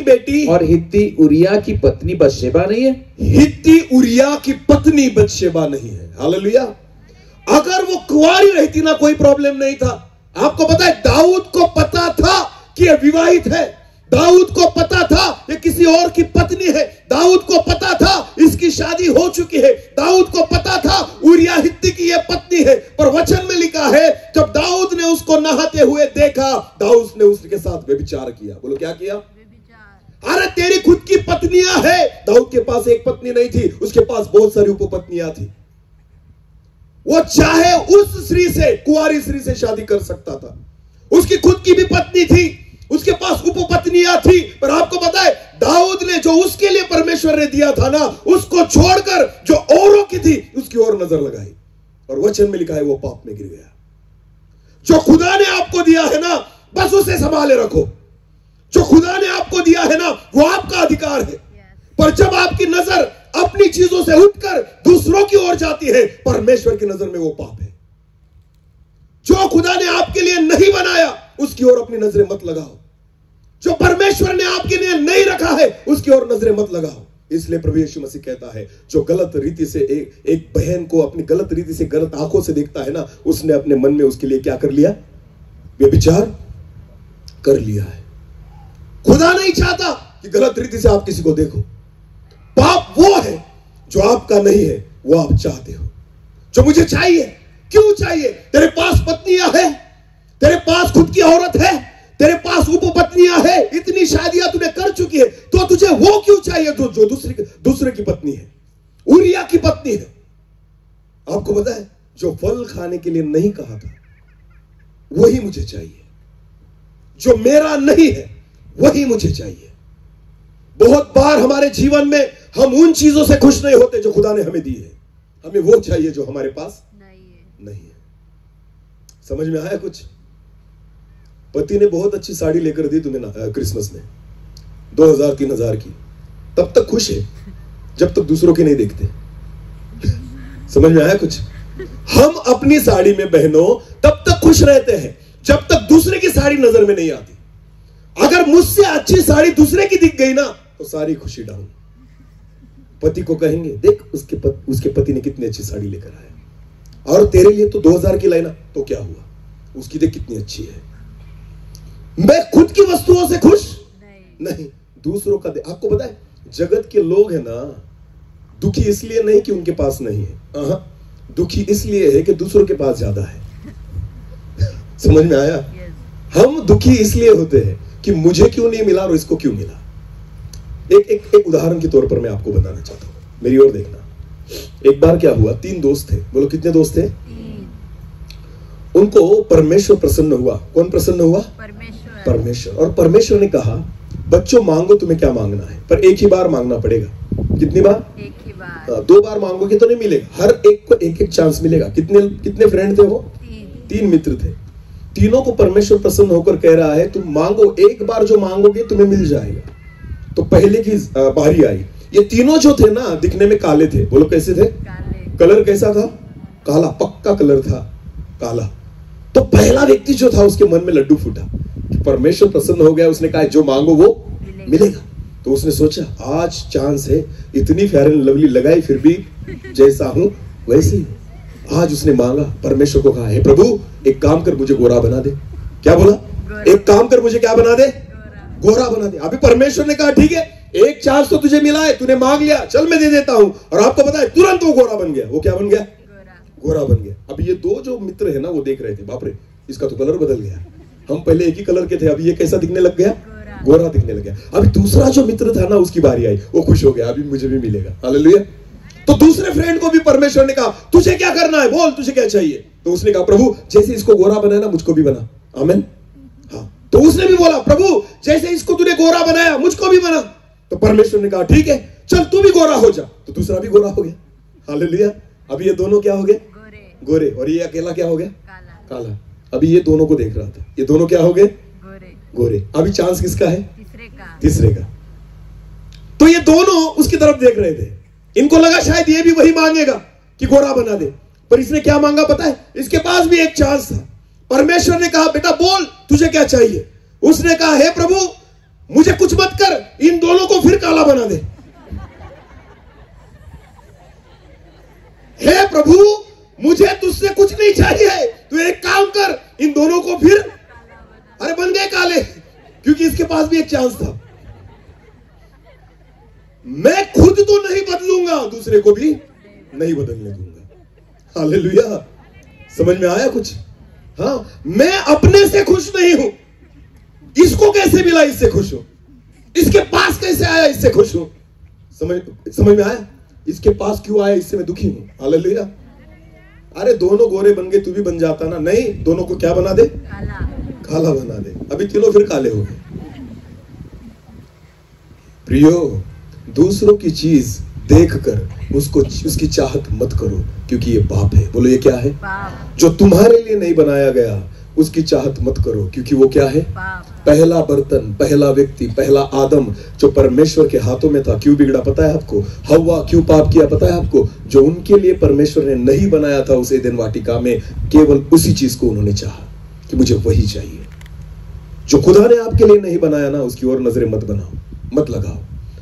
बेटी और हित्ती उरिया की पत्नी बतशेबा नहीं है? हालेलुया। अगर वो कुंवारी रहती ना कोई प्रॉब्लम नहीं था। आपको पता है दाऊद को पता था कि यह विवाहित है, दाऊद को पता था ये किसी और की पत्नी है, दाऊद को पता था इसकी शादी हो चुकी है, दाऊद को पता था उरिया हित्ती की ये पत्नी है। पर वचन में लिखा है जब दाऊद ने उसको नहाते हुए देखा, दाऊद ने उसके साथ व्यभिचार किया। बोलो क्या किया? अरे तेरी खुद की पत्नियां है। दाऊद के पास एक पत्नी नहीं थी, उसके पास बहुत सारी उपपत्नियां थी। वो चाहे उस स्त्री से, कुंवारी स्त्री से शादी कर सकता था। उसकी खुद की भी पत्नी थी, उसके पास उपपत्नियां थी। पर आपको पता है दाऊद ने जो उसके लिए परमेश्वर ने दिया था ना, उसको छोड़कर जो औरों की थी उसकी ओर नजर लगाई, और वचन में लिखा है वो पाप में गिर गया। जो खुदा ने आपको दिया है ना बस उसे संभाले रखो। जो खुदा ने आपको दिया है ना वो आपका अधिकार है। पर जब आपकी नजर अपनी चीजों से उठकर दूसरों की ओर जाती है, परमेश्वर की नजर में वो पाप है। जो खुदा ने आपके लिए नहीं बनाया उसकी ओर अपनी नजरें मत लगाओ। जो परमेश्वर ने आपके लिए नहीं रखा है उसकी ओर नजरें मत लगाओ। इसलिए प्रभु यीशु मसीह कहता है जो गलत रीति से एक बहन को अपनी गलत रीति से गलत आंखों से देखता है ना, उसने अपने मन में उसके लिए क्या कर लिया? व्यभिचार कर लिया है। खुदा नहीं चाहता कि गलत रीति से आप किसी को देखो। पाप वो है जो आपका नहीं है, वो आप चाहते हो। जो मुझे चाहिए, क्यों चाहिए? तेरे पास पत्नियां हैं, तेरे पास खुद की औरत है, तेरे पास उपपत्नियां है, इतनी शादियां तूने कर चुकी है, तो तुझे वो क्यों चाहिए जो दूसरे की पत्नी है, उरिया की पत्नी है। आपको पता है, जो फल खाने के लिए नहीं कहा था वही मुझे चाहिए, जो मेरा नहीं है वही मुझे चाहिए। बहुत बार हमारे जीवन में हम उन चीजों से खुश नहीं होते जो खुदा ने हमें दी है, हमें वो चाहिए जो हमारे पास नहीं है। समझ में आया कुछ? पति ने बहुत अच्छी साड़ी लेकर दी तुम्हें क्रिसमस में, 2000-3000 की, तब तक खुश है जब तक दूसरों की नहीं देखते। समझ में आया कुछ? हम अपनी साड़ी में बहनों तब तक खुश रहते हैं जब तक दूसरे की साड़ी नजर में नहीं आती। अगर मुझसे अच्छी साड़ी दूसरे की दिख गई ना तो सारी खुशी डाउन। पति को कहेंगे, देख उसके पति ने कितनी अच्छी साड़ी लेकर आया, और तेरे लिए तो 2000 की लाइना, तो क्या हुआ, उसकी देख कितनी अच्छी है। मैं खुद की वस्तुओं से खुश नहीं, दूसरों का आपको पता है, जगत के लोग हैं ना, दुखी इसलिए नहीं कि उनके पास नहीं है, दुखी इसलिए है कि दूसरों के पास ज्यादा है। समझ में आया? हम दुखी इसलिए होते हैं कि मुझे क्यों नहीं मिला और इसको क्यों मिला। एक उदाहरण के तौर पर मैं आपको बताना चाहता हूं, मेरी ओर देखना। एक बार क्या हुआ, 3 दोस्त थे। बोलो कितने दोस्त थे? उनको परमेश्वर प्रसन्न हुआ। कौन प्रसन्न हुआ? परमेश्वर। और परमेश्वर ने कहा, बच्चों मांगो तुम्हें क्या मांगना है, पर एक ही बार मांगना पड़ेगा। कितनी बार? एक ही बार। 2 बार मांगोगे तो नहीं मिलेगा, हर एक को एक चांस मिलेगा। कितने फ्रेंड थे वो? 3 मित्र थे। तीनों को परमेश्वर प्रसन्न होकर कह रहा है, तुम मांगो, एक बार जो मांगोगे तुम्हें मिल जाएगा। तो पहले की बारी आई। ये तीनों जो थे ना, दिखने में काले थे। बोलो कैसे थे? कलर कैसा था? काला, पक्का कलर था, काला। तो पहला व्यक्ति जो था उसके मन में लड्डू फूटा कि परमेश्वर प्रसन्न हो गया, उसने कहा जो मांगो वो मिलेगा। तो उसने सोचा आज चांस है, इतनी फेयर एंड लवली लगाई फिर भी जैसा हूं वैसे ही। आज उसने मांगा, परमेश्वर को कहा, हे प्रभु एक काम कर मुझे गोरा बना दे। क्या बोला? एक काम कर मुझे क्या बना दे? गोरा बना दे। अभी परमेश्वर ने कहा ठीक है, एक चांस तो तुझे मिला है, तूने मांग लिया, चल मैं दे देता हूं। और आपको पता है तुरंत वो गोरा बन गया। वो क्या बन गया? गोरा बन गया। अब ये 2 जो मित्र है ना, वो देख रहे थे, बाप रे इसका तो कलर बदल गया, हम पहले एक ही कलर के थे, अभी ये कैसा दिखने लग गया? गोरा दिखने लग गया। अभी दूसरा जो मित्र था ना, उसकी बारी आई, वो खुश हो गया, अभी मुझे भी मिलेगा। हालेलुया। तो दूसरे फ्रेंड को भी परमेश्वर ने कहा, तुझे क्या करना है, बोल तुझे क्या चाहिए। तो उसने कहा, प्रभु जैसे इसको गोरा बनाया ना, मुझको भी बना। आमीन। हाँ। तो उसने भी बोला, प्रभु जैसे इसको तूने गोरा बनाया मुझको भी बना। तो परमेश्वर ने कहा ठीक है, चल तू भी गोरा हो जा। तो दूसरा भी गोरा हो गया। हालेलुया। अभी ये दोनों क्या हो गए? गोरे। और ये अकेला क्या हो गया? काला। अभी ये दोनों को देख रहा था, ये दोनों क्या हो गए? गोरे। अभी चांस किसका है? तीसरे का। तो ये दोनों उसकी तरफ देख रहे थे, इनको लगा शायद ये भी वही मांगेगा कि गोरा बना दे। पर इसने क्या मांगा पता है? इसके पास भी एक चांस था। परमेश्वर ने कहा, बेटा बोल तुझे क्या चाहिए। उसने कहा, हे प्रभु मुझे कुछ मत कर, इन दोनों को फिर काला बना दे। हे प्रभु मुझे तुझसे कुछ नहीं चाहिए, तू एक काम कर, इन दोनों को फिर, अरे बन गए काले, क्योंकि इसके पास भी एक चांस था। मैं खुद तो नहीं बदलूंगा, दूसरे को भी नहीं बदलने दूंगा। हालेलुया। समझ में आया कुछ? हाँ, मैं अपने से खुश नहीं हूं, इसको कैसे मिला इससे खुश हूं, इसके पास कैसे आया इससे खुश हूं। समझ में आया? इसके पास क्यों आया इससे मैं दुखी हूं। हालेलुया। अरे दोनों गोरे बन गए, तू भी बन जाता ना। नहीं, दोनों को क्या बना दे? काला बना दे। अभी तीनों फिर काले हो गए। प्रियो, दूसरों की चीज देखकर उसकी चाहत मत करो, क्योंकि ये पाप है। बोलो ये क्या है? पाप। जो तुम्हारे लिए नहीं बनाया गया उसकी चाहत मत करो, क्योंकि वो क्या है? पाप। पहला बर्तन, पहला व्यक्ति, पहला आदम जो परमेश्वर के हाथों में था, क्यों बिगड़ा पता है आपको? हव्वा क्यों पाप किया पता है आपको? जो उनके लिए परमेश्वर ने नहीं बनाया था उस एदेन वाटिका में, केवल उसी चीज को उन्होंने चाहा कि मुझे वही चाहिए। जो खुदा ने आपके लिए नहीं बनाया ना, उसकी ओर नजरें मत बनाओ, मत लगाओ।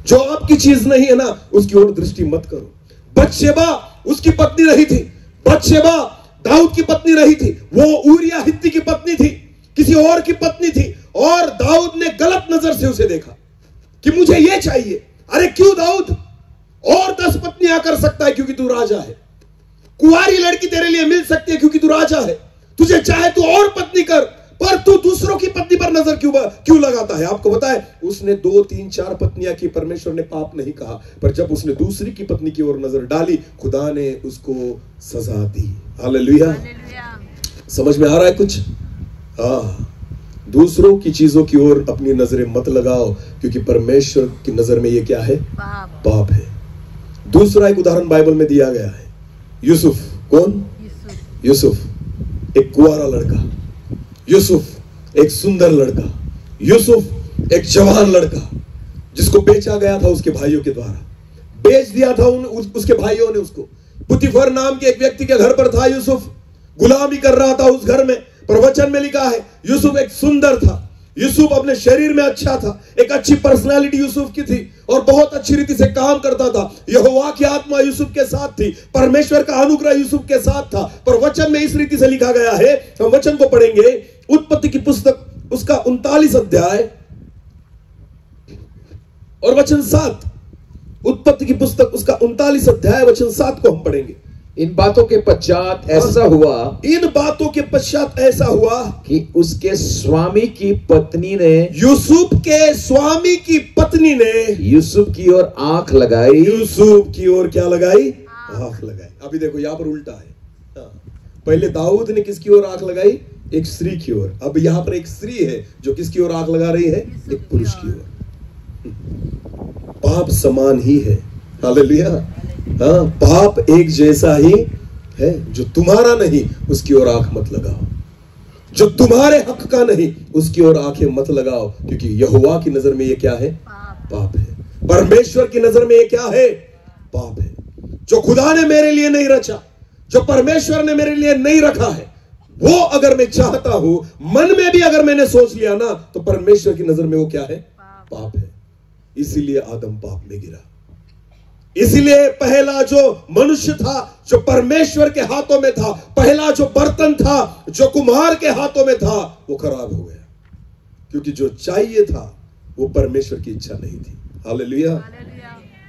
जो आपकी चीज नहीं है ना, उसकी ओर दृष्टि मत करो। बत्शेबा उसकी पत्नी रही थी, बत्शेबा दाऊद की पत्नी रही थी, वो ऊरिया हित्ती की पत्नी थी, किसी और की पत्नी थी, और दाऊद ने गलत नजर से उसे देखा कि मुझे ये चाहिए। अरे क्यों दाऊद, और 10 पत्नियां कर सकता है क्योंकि तू राजा है। कुंवारी लड़की तेरे लिए मिल सकती है क्योंकि तू राजा है। तुझे चाहे तू और पत्नी कर, पर तू दूसरों की पत्नी पर नजर क्यों लगाता है? आपको पता है, उसने 2, 3, 4 पत्नियां की, परमेश्वर ने पाप नहीं कहा, पर जब उसने दूसरी की पत्नी की ओर नजर डाली, खुदा ने उसको सजा दी। हालेलुया। समझ में आ रहा है कुछ? हाँ, दूसरों की चीजों की ओर अपनी नजरें मत लगाओ, क्योंकि परमेश्वर की नजर में ये क्या है? पाप है। दूसरा एक उदाहरण बाइबल में दिया गया है, यूसुफ। कौन? यूसुफ एक कुंवारा लड़का, यूसुफ एक सुंदर लड़का, यूसुफ एक जवान लड़का, जिसको बेचा गया था उसके भाइयों के द्वारा। बेच दिया था उसके भाइयों ने उसको। पुतीफर नाम के एक व्यक्ति के घर पर था यूसुफ, गुलामी कर रहा था उस घर में। पर वचन में लिखा है यूसुफ एक सुंदर था, यूसुफ अपने शरीर में अच्छा था, एक अच्छी पर्सनालिटी यूसुफ की थी और बहुत अच्छी रीति से काम करता था। यहोवा की आत्मा यूसुफ के साथ थी, परमेश्वर का अनुग्रह यूसुफ के साथ था। पर वचन में इस रीति से लिखा गया है, हम वचन को पढ़ेंगे, उत्पत्ति की पुस्तक उसका 39 अध्याय और वचन 7। उत्पत्ति की पुस्तक उसका 39 अध्याय वचन 7 को हम पढ़ेंगे। इन बातों के पश्चात ऐसा हुआ, इन बातों के पश्चात ऐसा हुआ कि उसके स्वामी की पत्नी ने, यूसुफ के स्वामी की पत्नी ने यूसुफ की ओर आंख लगाई। यूसुफ की ओर क्या लगाई? आंख लगाई। अभी देखो यहां पर उल्टा है। पहले दाऊद ने किसकी ओर आंख लगाई? एक स्त्री की ओर। अब यहां पर एक स्त्री है जो किसकी ओर आंख लगा रही है? एक पुरुष की ओर। पाप समान ही है। हालेलुया। हाँ, पाप एक जैसा ही है। जो तुम्हारा नहीं उसकी ओर आंख मत लगाओ, जो तुम्हारे हक का नहीं उसकी ओर आंखें मत लगाओ, क्योंकि यहोवा की नजर में ये क्या है? पाप है। परमेश्वर की नजर में ये क्या है? पाप है। जो खुदा ने मेरे लिए नहीं रचा, जो परमेश्वर ने मेरे लिए नहीं रखा है, वो अगर मैं चाहता हूं, मन में भी अगर मैंने सोच लिया ना, तो परमेश्वर की नजर में वो क्या है? पाप है। इसीलिए आदम पाप में गिरा। इसीलिए पहला जो मनुष्य था, जो परमेश्वर के हाथों में था, पहला जो बर्तन था, जो कुम्हार के हाथों में था, वो खराब हो गया, क्योंकि जो चाहिए था वो परमेश्वर की इच्छा नहीं थी। हालेलुया।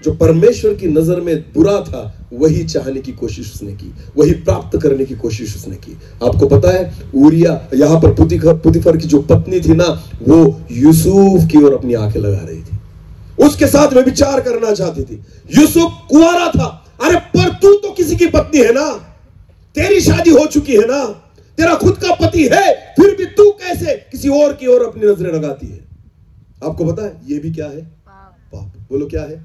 जो परमेश्वर की नजर में बुरा था, वही चाहने की कोशिश उसने की, वही प्राप्त करने की कोशिश उसने की। आपको पता है, ऊरिया, यहां पर पुतीफर की जो पत्नी थी ना, वो यूसुफ की ओर अपनी आंखें लगा रही थी, उसके साथ में विचार करना चाहती थी। यूसुफ कुंवारा था। अरे पर तू तो किसी की पत्नी है ना, तेरी शादी हो चुकी है ना, तेरा खुद का पति है, फिर भी तू कैसे किसी और की ओर अपनी नजरें लगाती है? आपको पता है ये भी क्या है? पाप। बोलो क्या है?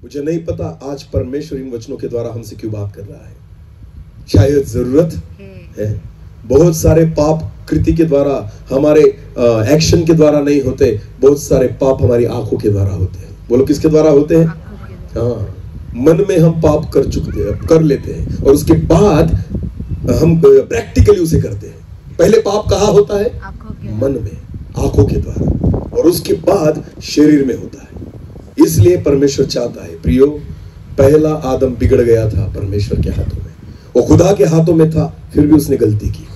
मुझे नहीं पता आज परमेश्वर इन वचनों के द्वारा हमसे क्यों बात कर रहा है। शायद जरूरत है। बहुत सारे पाप कृति के द्वारा, हमारे एक्शन के द्वारा नहीं होते, बहुत सारे पाप हमारी आंखों के द्वारा होते हैं। बोलो किसके द्वारा होते हैं? हाँ, मन में हम पाप कर लेते हैं और उसके बाद हम प्रैक्टिकली उसे करते हैं। पहले पाप कहाँ होता है? मन में, आंखों के द्वारा, और उसके बाद शरीर में होता है। इसलिए परमेश्वर चाहता है, प्रियो, पहला आदम बिगड़ गया था परमेश्वर के हाथों में, वो खुदा के हाथों में था, फिर भी उसने गलती की।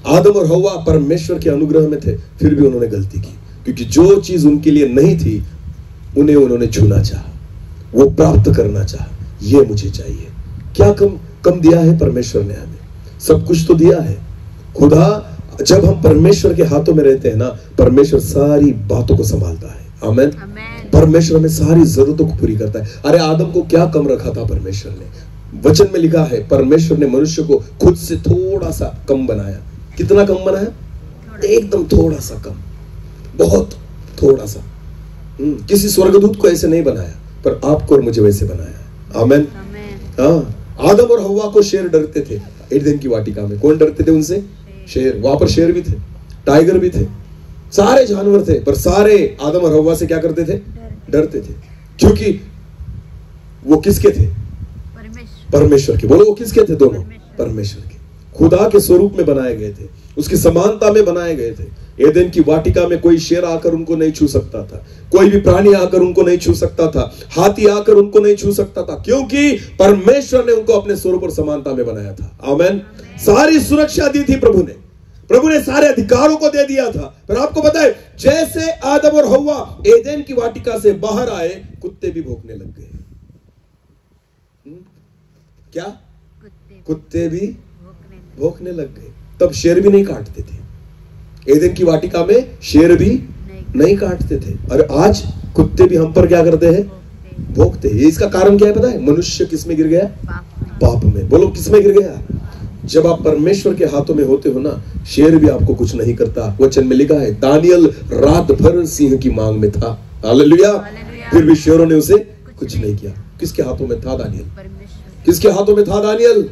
आदम और हव्वा परमेश्वर के अनुग्रह में थे, फिर भी उन्होंने गलती की, क्योंकि जो चीज उनके लिए नहीं थी उन्होंने छूना चाहा, वो प्राप्त करना चाहा। ये मुझे चाहिए। क्या कम दिया है परमेश्वर ने हमें? सब कुछ तो दिया है। खुदा, जब हम परमेश्वर के हाथों में रहते हैं ना, परमेश्वर सारी बातों को संभालता है। आमीन। परमेश्वर हमें सारी जरूरतों को पूरी करता है। अरे आदम को क्या कम रखा था परमेश्वर ने? वचन में लिखा है, परमेश्वर ने मनुष्य को खुद से थोड़ा सा कम बनाया। कितना कम बनाया? एकदम थोड़ा सा कम, बहुत थोड़ा सा। किसी स्वर्गदूत को ऐसे नहीं बनाया, पर आपको और मुझे वैसे बनाया। आमीन। हाँ, आदम और हव्वा को शेर डरते थे। एडेन की वाटिका में कौन डरते थे उनसे? शेर। वहां पर शेर भी थे, टाइगर भी थे, सारे जानवर थे, पर सारे आदम और हव्वा से क्या करते थे? डरते थे। क्योंकि वो किसके थे? परमेश्वर के। बोलो वो किसके थे? दोनों परमेश्वर के, खुदा के स्वरूप में बनाए गए थे, उसकी समानता में बनाए गए थे। एदेन की वाटिका में कोई शेर आकर उनको नहीं छू सकता था, कोई भी प्राणी आकर उनको नहीं छू सकता था, हाथी आकर उनको नहीं छू सकता था, क्योंकि परमेश्वर ने उनको अपने स्वरूप और समानता में बनाया था। आमीन। सारी सुरक्षा दी थी प्रभु ने सारे अधिकारों को दे दिया था। पर आपको पता है, जैसे आदम और हव्वा एदेन की वाटिका से बाहर आए, कुत्ते भी भौंकने लग गए। क्या? कुत्ते भी भौंकने लग गए। तब शेर भी नहीं काटते थे, एदन की वाटिका में शेर भी नहीं काटते थे, और आज कुत्ते भी हम पर क्या करते हैं? भौंकते हैं। इसका कारण क्या है पता है? मनुष्य किसमें गिर गया? पाप में। बोलो किसमें गिर गया? जब आप परमेश्वर के हाथों में होते हो ना, शेर भी आपको कुछ नहीं करता। वचन में लिखा है दानियल रात भर सिंह की मांग में था, हालेलुया, फिर भी शेरों ने उसे कुछ नहीं किया। किसके हाथों में था दानियल? किसके हाथों में था दानियल?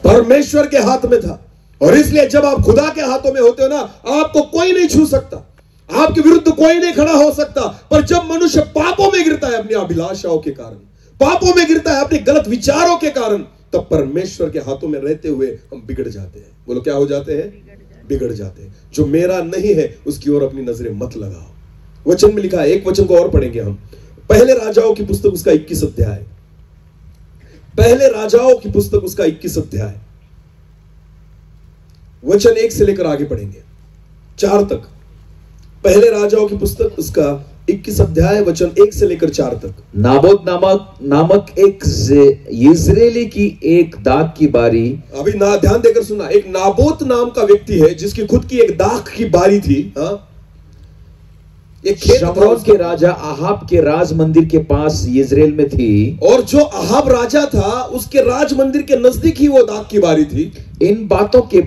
परमेश्वर के हाथ में था। और इसलिए जब आप खुदा के हाथों में होते हो ना, आपको कोई नहीं छू सकता, आपके विरुद्ध कोई नहीं खड़ा हो सकता। पर जब मनुष्य पापों में गिरता है, अपनी अभिलाषाओं के कारण पापों में गिरता है, अपने गलत विचारों के कारण, तब परमेश्वर के हाथों में रहते हुए हम बिगड़ जाते हैं। बोलो क्या हो जाते हैं? बिगड़ जाते हैं। जो मेरा नहीं है उसकी ओर अपनी नजरें मत लगाओ। वचन में लिखा है, एक वचन को और पढ़ेंगे हम, पहले राजाओं की पुस्तक उसका 21 अध्याय, पहले राजाओं की पुस्तक उसका 21 अध्याय, वचन 1 से लेकर आगे पढ़ेंगे 4 तक। पहले राजाओं की पुस्तक उसका 21 अध्याय वचन 1 से लेकर 4 तक। नाबोत नामक एक इजरायली की एक दाख की बारी, अभी ना ध्यान देकर सुनना, एक नाबोत नाम का व्यक्ति है जिसकी खुद की एक दाख की बारी थी। एक शमरोन के राजा अहाब के राज मंदिर के पास इजराइल में थी, और जो अहाब राजा था उसके राज मंदिर के नजदीक ही वो दाख की बारी थी। इन बातों के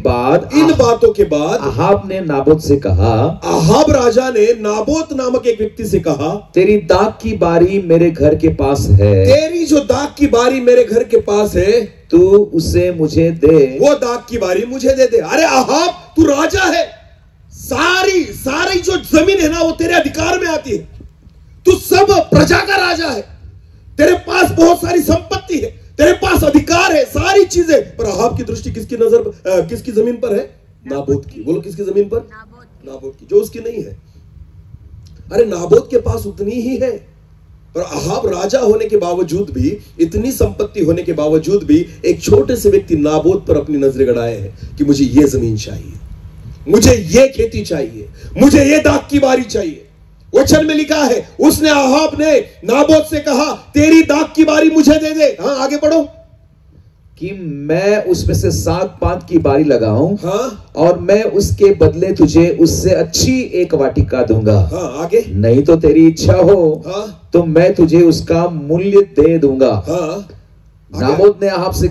बाद अहाब ने नाबोत से कहा, अहाब राजा ने नाबोत नामक एक व्यक्ति से कहा, तेरी दाख की बारी मेरे घर के पास है, तेरी जो दाख की बारी मेरे घर के पास है, तू उसे मुझे दे, वो दाख की बारी मुझे दे दे। अरे अहाब, तू राजा है, सारी जो जमीन है ना वो तेरे अधिकार में आती है, तू सब प्रजा का राजा है, तेरे पास बहुत सारी संपत्ति है, तेरे पास अधिकार है, सारी चीजें। पर अहाब की दृष्टि किसकी जमीन पर है? नाबोत की। बोलो किसकी जमीन पर? नाबोत की, जो उसकी नहीं है। अरे नाबोत के पास उतनी ही है, पर अहाब राजा होने के बावजूद भी, इतनी संपत्ति होने के बावजूद भी, एक छोटे से व्यक्ति नाबोत पर अपनी नजरें गड़ाए हैं कि मुझे ये जमीन चाहिए, मुझे ये खेती चाहिए, मुझे ये दाख की बारी चाहिए। वचन में लिखा है, उसने अहाब ने नाबोत से कहा, तेरी दाख की बारी मुझे दे दे। हाँ आगे पढ़ो, कि मैं उसमें से 7 पात की बारी लगाऊं, हाँ, और मैं उसके बदले तुझे उससे अच्छी एक वाटिका दूंगा। हाँ आगे, नहीं तो तेरी इच्छा हो, हाँ, तो मैं तुझे उसका मूल्य दे दूंगा। हाँ। नाबोत ने अहाब से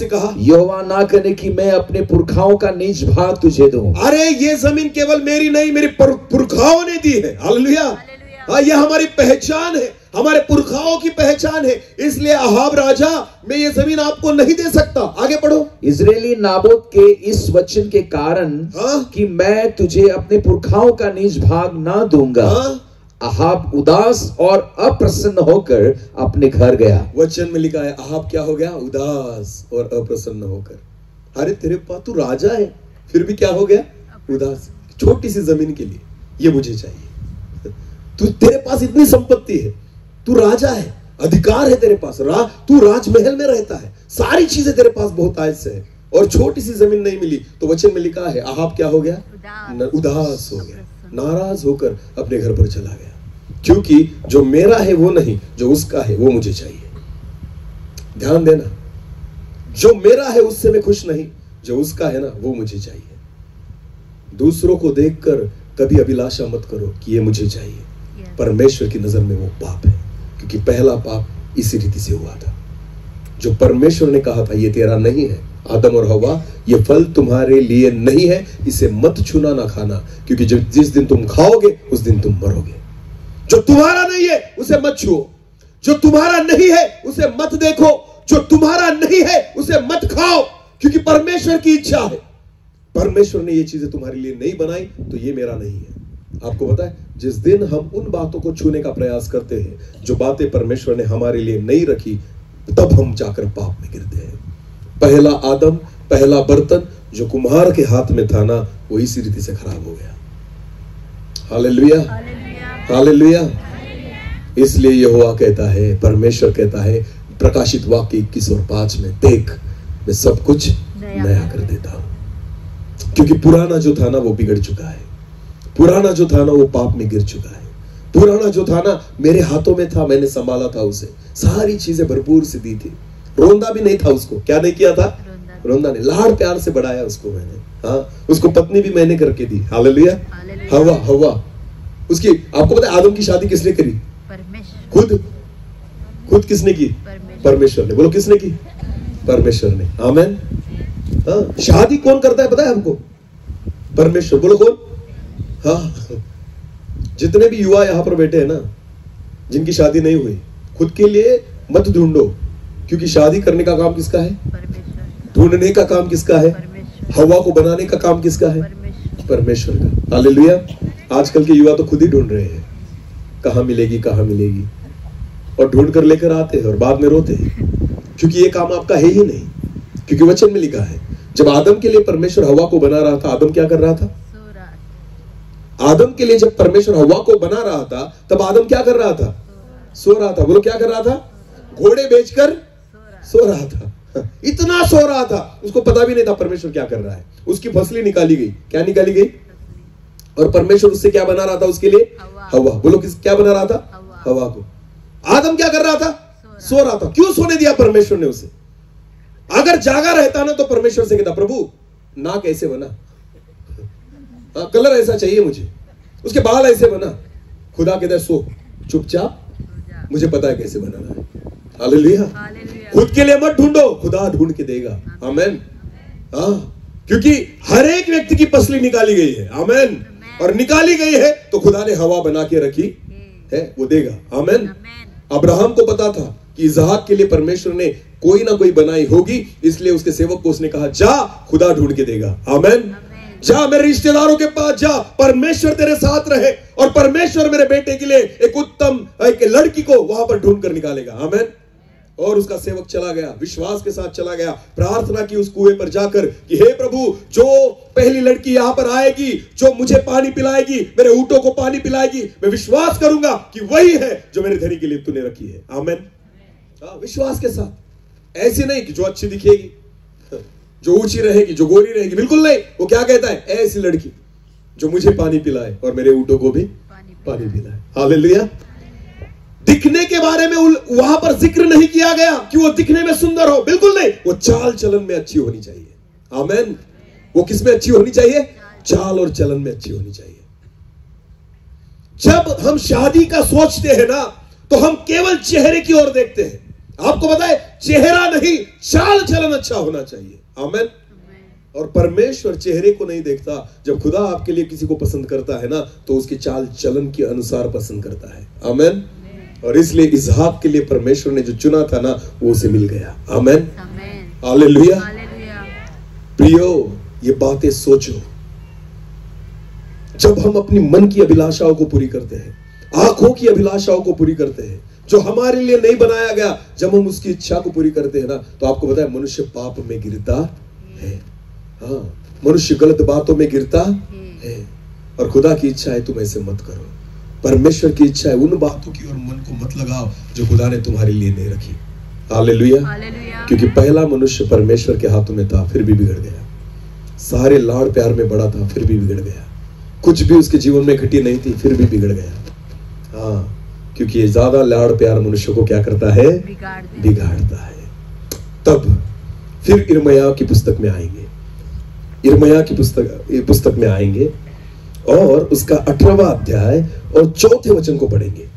कहा, यहोवा ना करे कि मैं अपने पुरखाओं का निज भाग तुझे दूं। अरे ये जमीन केवल मेरी नहीं, मेरे पुरखाओं ने दी है। हालेलुया। हाँ, ये हमारी पहचान है, हमारे पुरखाओं की पहचान है, इसलिए अहाब राजा, मैं ये जमीन आपको नहीं दे सकता। आगे पढ़ो। इजरायली नाबोत के इस वचन के कारण, हाँ? कि मैं तुझे अपने पुरखाओं का निज भाग ना दूंगा, हाँ? अहाब उदास और अप्रसन्न होकर अपने घर गया। वचन में लिखा है, अहाब क्या हो गया? उदास और अप्रसन्न होकर। अरे तेरे पास, तू राजा है, फिर भी क्या हो गया? उदास। छोटी सी जमीन के लिए ये मुझे चाहिए। तेरे पास इतनी संपत्ति है, तू राजा है, अधिकार है तेरे पास, तू राजमहल में रहता है, सारी चीजें तेरे पास बहुत आयत है, और छोटी सी जमीन नहीं मिली। तो वचन में लिखा है, अहाब क्या हो गया? उदास हो गया, नाराज होकर अपने घर पर चला गया, क्योंकि जो मेरा है वो नहीं, जो उसका है वो मुझे चाहिए। ध्यान देना, जो मेरा है उससे मैं खुश नहीं, जो उसका है ना वो मुझे चाहिए। दूसरों को देखकर कभी अभिलाषा मत करो कि ये मुझे चाहिए। परमेश्वर की नजर में वो पाप है, क्योंकि पहला पाप इसी रीति से हुआ था। जो परमेश्वर ने कहा था ये तेरा नहीं है, आदम और हवा, ये फल तुम्हारे लिए नहीं है, इसे मत छूना ना खाना, क्योंकि जिस दिन तुम खाओगे उस दिन तुम मरोगे। जो तुम्हारा नहीं है उसे मत छुओ, जो तुम्हारा नहीं है उसे मत देखो, जो तुम्हारा नहीं है उसे मत खाओ, क्योंकि परमेश्वर की इच्छा है। परमेश्वर ने ये चीजें तुम्हारे लिए नहीं बनाई, तो ये मेरा नहीं है। आपको पता है, जिस दिन हम उन बातों को छूने का प्रयास करते हैं जो बातें परमेश्वर ने हमारे लिए नहीं रखी, तब हम जाकर पाप में गिरते हैं। पहला आदम, पहला बर्तन जो कुम्हार के हाथ में था ना, वो इसी रीति से खराब हो गया। Hallelujah, hallelujah. इसलिए यहोवा कहता है, परमेश्वर कहता है प्रकाशित वाक्य 21 और 5 में, देख मैं सब कुछ नया कर देता हूं। क्योंकि पुराना जो था ना वो बिगड़ चुका है, पुराना जो था ना वो पाप में गिर चुका है, पुराना जो था ना मेरे हाथों में था, मैंने संभाला था उसे, सारी चीजें भरपूर से दी थी, रोंदा भी नहीं था उसको। क्या नहीं किया था? रोंदा नहीं, लाड़ प्यार से बढ़ाया उसको मैंने। हाँ, उसको पत्नी भी मैंने करके दी। हालेलुया। हवा, हवा उसकी, आपको पता है आदम की शादी किसने करी? खुद किसने की? परमेश्वर ने। बोलो किसने की? परमेश्वर ने। आमेन। हाँ, शादी कौन करता है पता है हमको? परमेश्वर। बोलो कौन? हाँ, जितने भी युवा यहां पर बैठे हैं ना, जिनकी शादी नहीं हुई, खुद के लिए मत ढूंढो, क्योंकि शादी करने का काम किसका है? ढूंढने का काम किसका है? हवा को बनाने का काम किसका है? परमेश्वर का। हालेलुया। आजकल के युवा तो खुद ही ढूंढ रहे हैं, कहां मिलेगी कहां मिलेगी, और ढूंढ कर लेकर आते हैं और बाद में रोते हैं, क्योंकि ये काम आपका है ही नहीं। क्योंकि वचन में लिखा है, जब आदम के लिए परमेश्वर हवा को बना रहा था, आदम क्या कर रहा था? आदम के लिए जब परमेश्वर हवा को बना रहा था, तब आदम क्या कर रहा था? सो रहा था। बोलो क्या कर रहा था? घोड़े बेचकर सो रहा था। इतना सो रहा था, उसको पता भी नहीं था परमेश्वर क्या कर रहा है। उसकी फसली निकाली गई। क्या निकाली गई? और परमेश्वर उससे क्या बना रहा था उसके लिए? हवा। बोलो क्या बना रहा था? हवा को। आदम क्या कर रहा था? सो रहा था। क्यों सोने दिया परमेश्वर ने उसे? अगर जागा रहता ना तो परमेश्वर से कहता, प्रभु नाक ऐसे बना, कलर ऐसा चाहिए मुझे, उसके बाल ऐसे बना। खुदा कहता है सो चुपचाप, मुझे पता है कैसे बनाना है। हालेलुया। खुद के लिए मत ढूंढो, खुदा ढूंढ के देगा। आमेन। क्योंकि हर एक व्यक्ति की पसली निकाली गई है। आमेन। और निकाली गई है तो खुदा ने हवा बना के रखी है, वो देगा। आमेन। अब्राहम को पता था कि इसहाक के लिए परमेश्वर ने कोई ना कोई बनाई होगी, इसलिए उसके सेवक को उसने कहा, जा खुदा ढूंढ के देगा। आमेन। जा मेरे रिश्तेदारों के पास जा, परमेश्वर तेरे साथ रहे, और परमेश्वर मेरे बेटे के लिए एक उत्तम एक लड़की को वहां पर ढूंढ कर निकालेगा। आमेन। और उसका सेवक चला गया, विश्वास के साथ चला गया, प्रार्थना की उस कुएं पर जाकर कि हे प्रभु, जो पहली लड़की यहां पर आएगी, जो मुझे पानी पिलाएगी, मेरे ऊंटों को पानी पिलाएगी, मैं विश्वास करूंगा कि वही है जो मेरे धनी के लिए तूने रखी है। आमेन। विश्वास के साथ, ऐसी नहीं कि जो अच्छी दिखेगी, जो ऊंची रहेगी, जो गोरी रहेगी, बिल्कुल नहीं। वो क्या कहता है? ऐसी लड़की जो मुझे पानी पिलाए और मेरे ऊंटों को भी पानी पिलाए। हालेलुया। दिखने के बारे में वहां पर जिक्र नहीं किया गया कि वो दिखने में सुंदर हो, बिल्कुल नहीं। वो चाल चलन में अच्छी होनी चाहिए। आमेन। वो किस में अच्छी होनी चाहिए? चाल और चलन में अच्छी होनी चाहिए। जब हम शादी का सोचते हैं ना, तो हम केवल चेहरे की ओर देखते हैं। आपको पता है, चेहरा नहीं, चाल चलन अच्छा होना चाहिए। आमेन। और परमेश्वर चेहरे को नहीं देखता। जब खुदा आपके लिए किसी को पसंद करता है ना, तो उसकी चाल चलन के अनुसार पसंद करता है। आमेन। और इसलिए इसहाक के लिए परमेश्वर ने जो चुना था ना, वो उसे मिल गया। आमेन। हालेलुया। प्रियो, ये बातें सोचो। जब हम अपनी मन की अभिलाषाओं को पूरी करते हैं, आंखों की अभिलाषाओं को पूरी करते हैं, जो हमारे लिए नहीं बनाया गया, जब हम उसकी इच्छा को पूरी करते हैं ना, तो आपको पता है मनुष्य पाप में गिरता है। हाँ, मनुष्य गलत बातों में गिरता है। और खुदा की इच्छा है तुम ऐसे मत करो। परमेश्वर की इच्छा है उन बातों की और मन को मत लगाओ जो खुदा ने तुम्हारे लिए नहीं रखी। हालेलुया। क्योंकि पहला मनुष्य परमेश्वर के हाथों में था, फिर भी बिगड़ गया। सारे लाड़ प्यार में बड़ा था, फिर भी बिगड़ गया। कुछ भी उसके जीवन में घटी नहीं थी, फिर भी बिगड़ गया। हाँ, क्योंकि ये ज्यादा लाड़ प्यार मनुष्य को क्या करता है? बिगाड़ता है। तब फिर इर्मयाह की पुस्तक में आएंगे, इर्मयाह की पुस्तक में आएंगे और उसका 18वां अध्याय और 4थे वचन को पढ़ेंगे।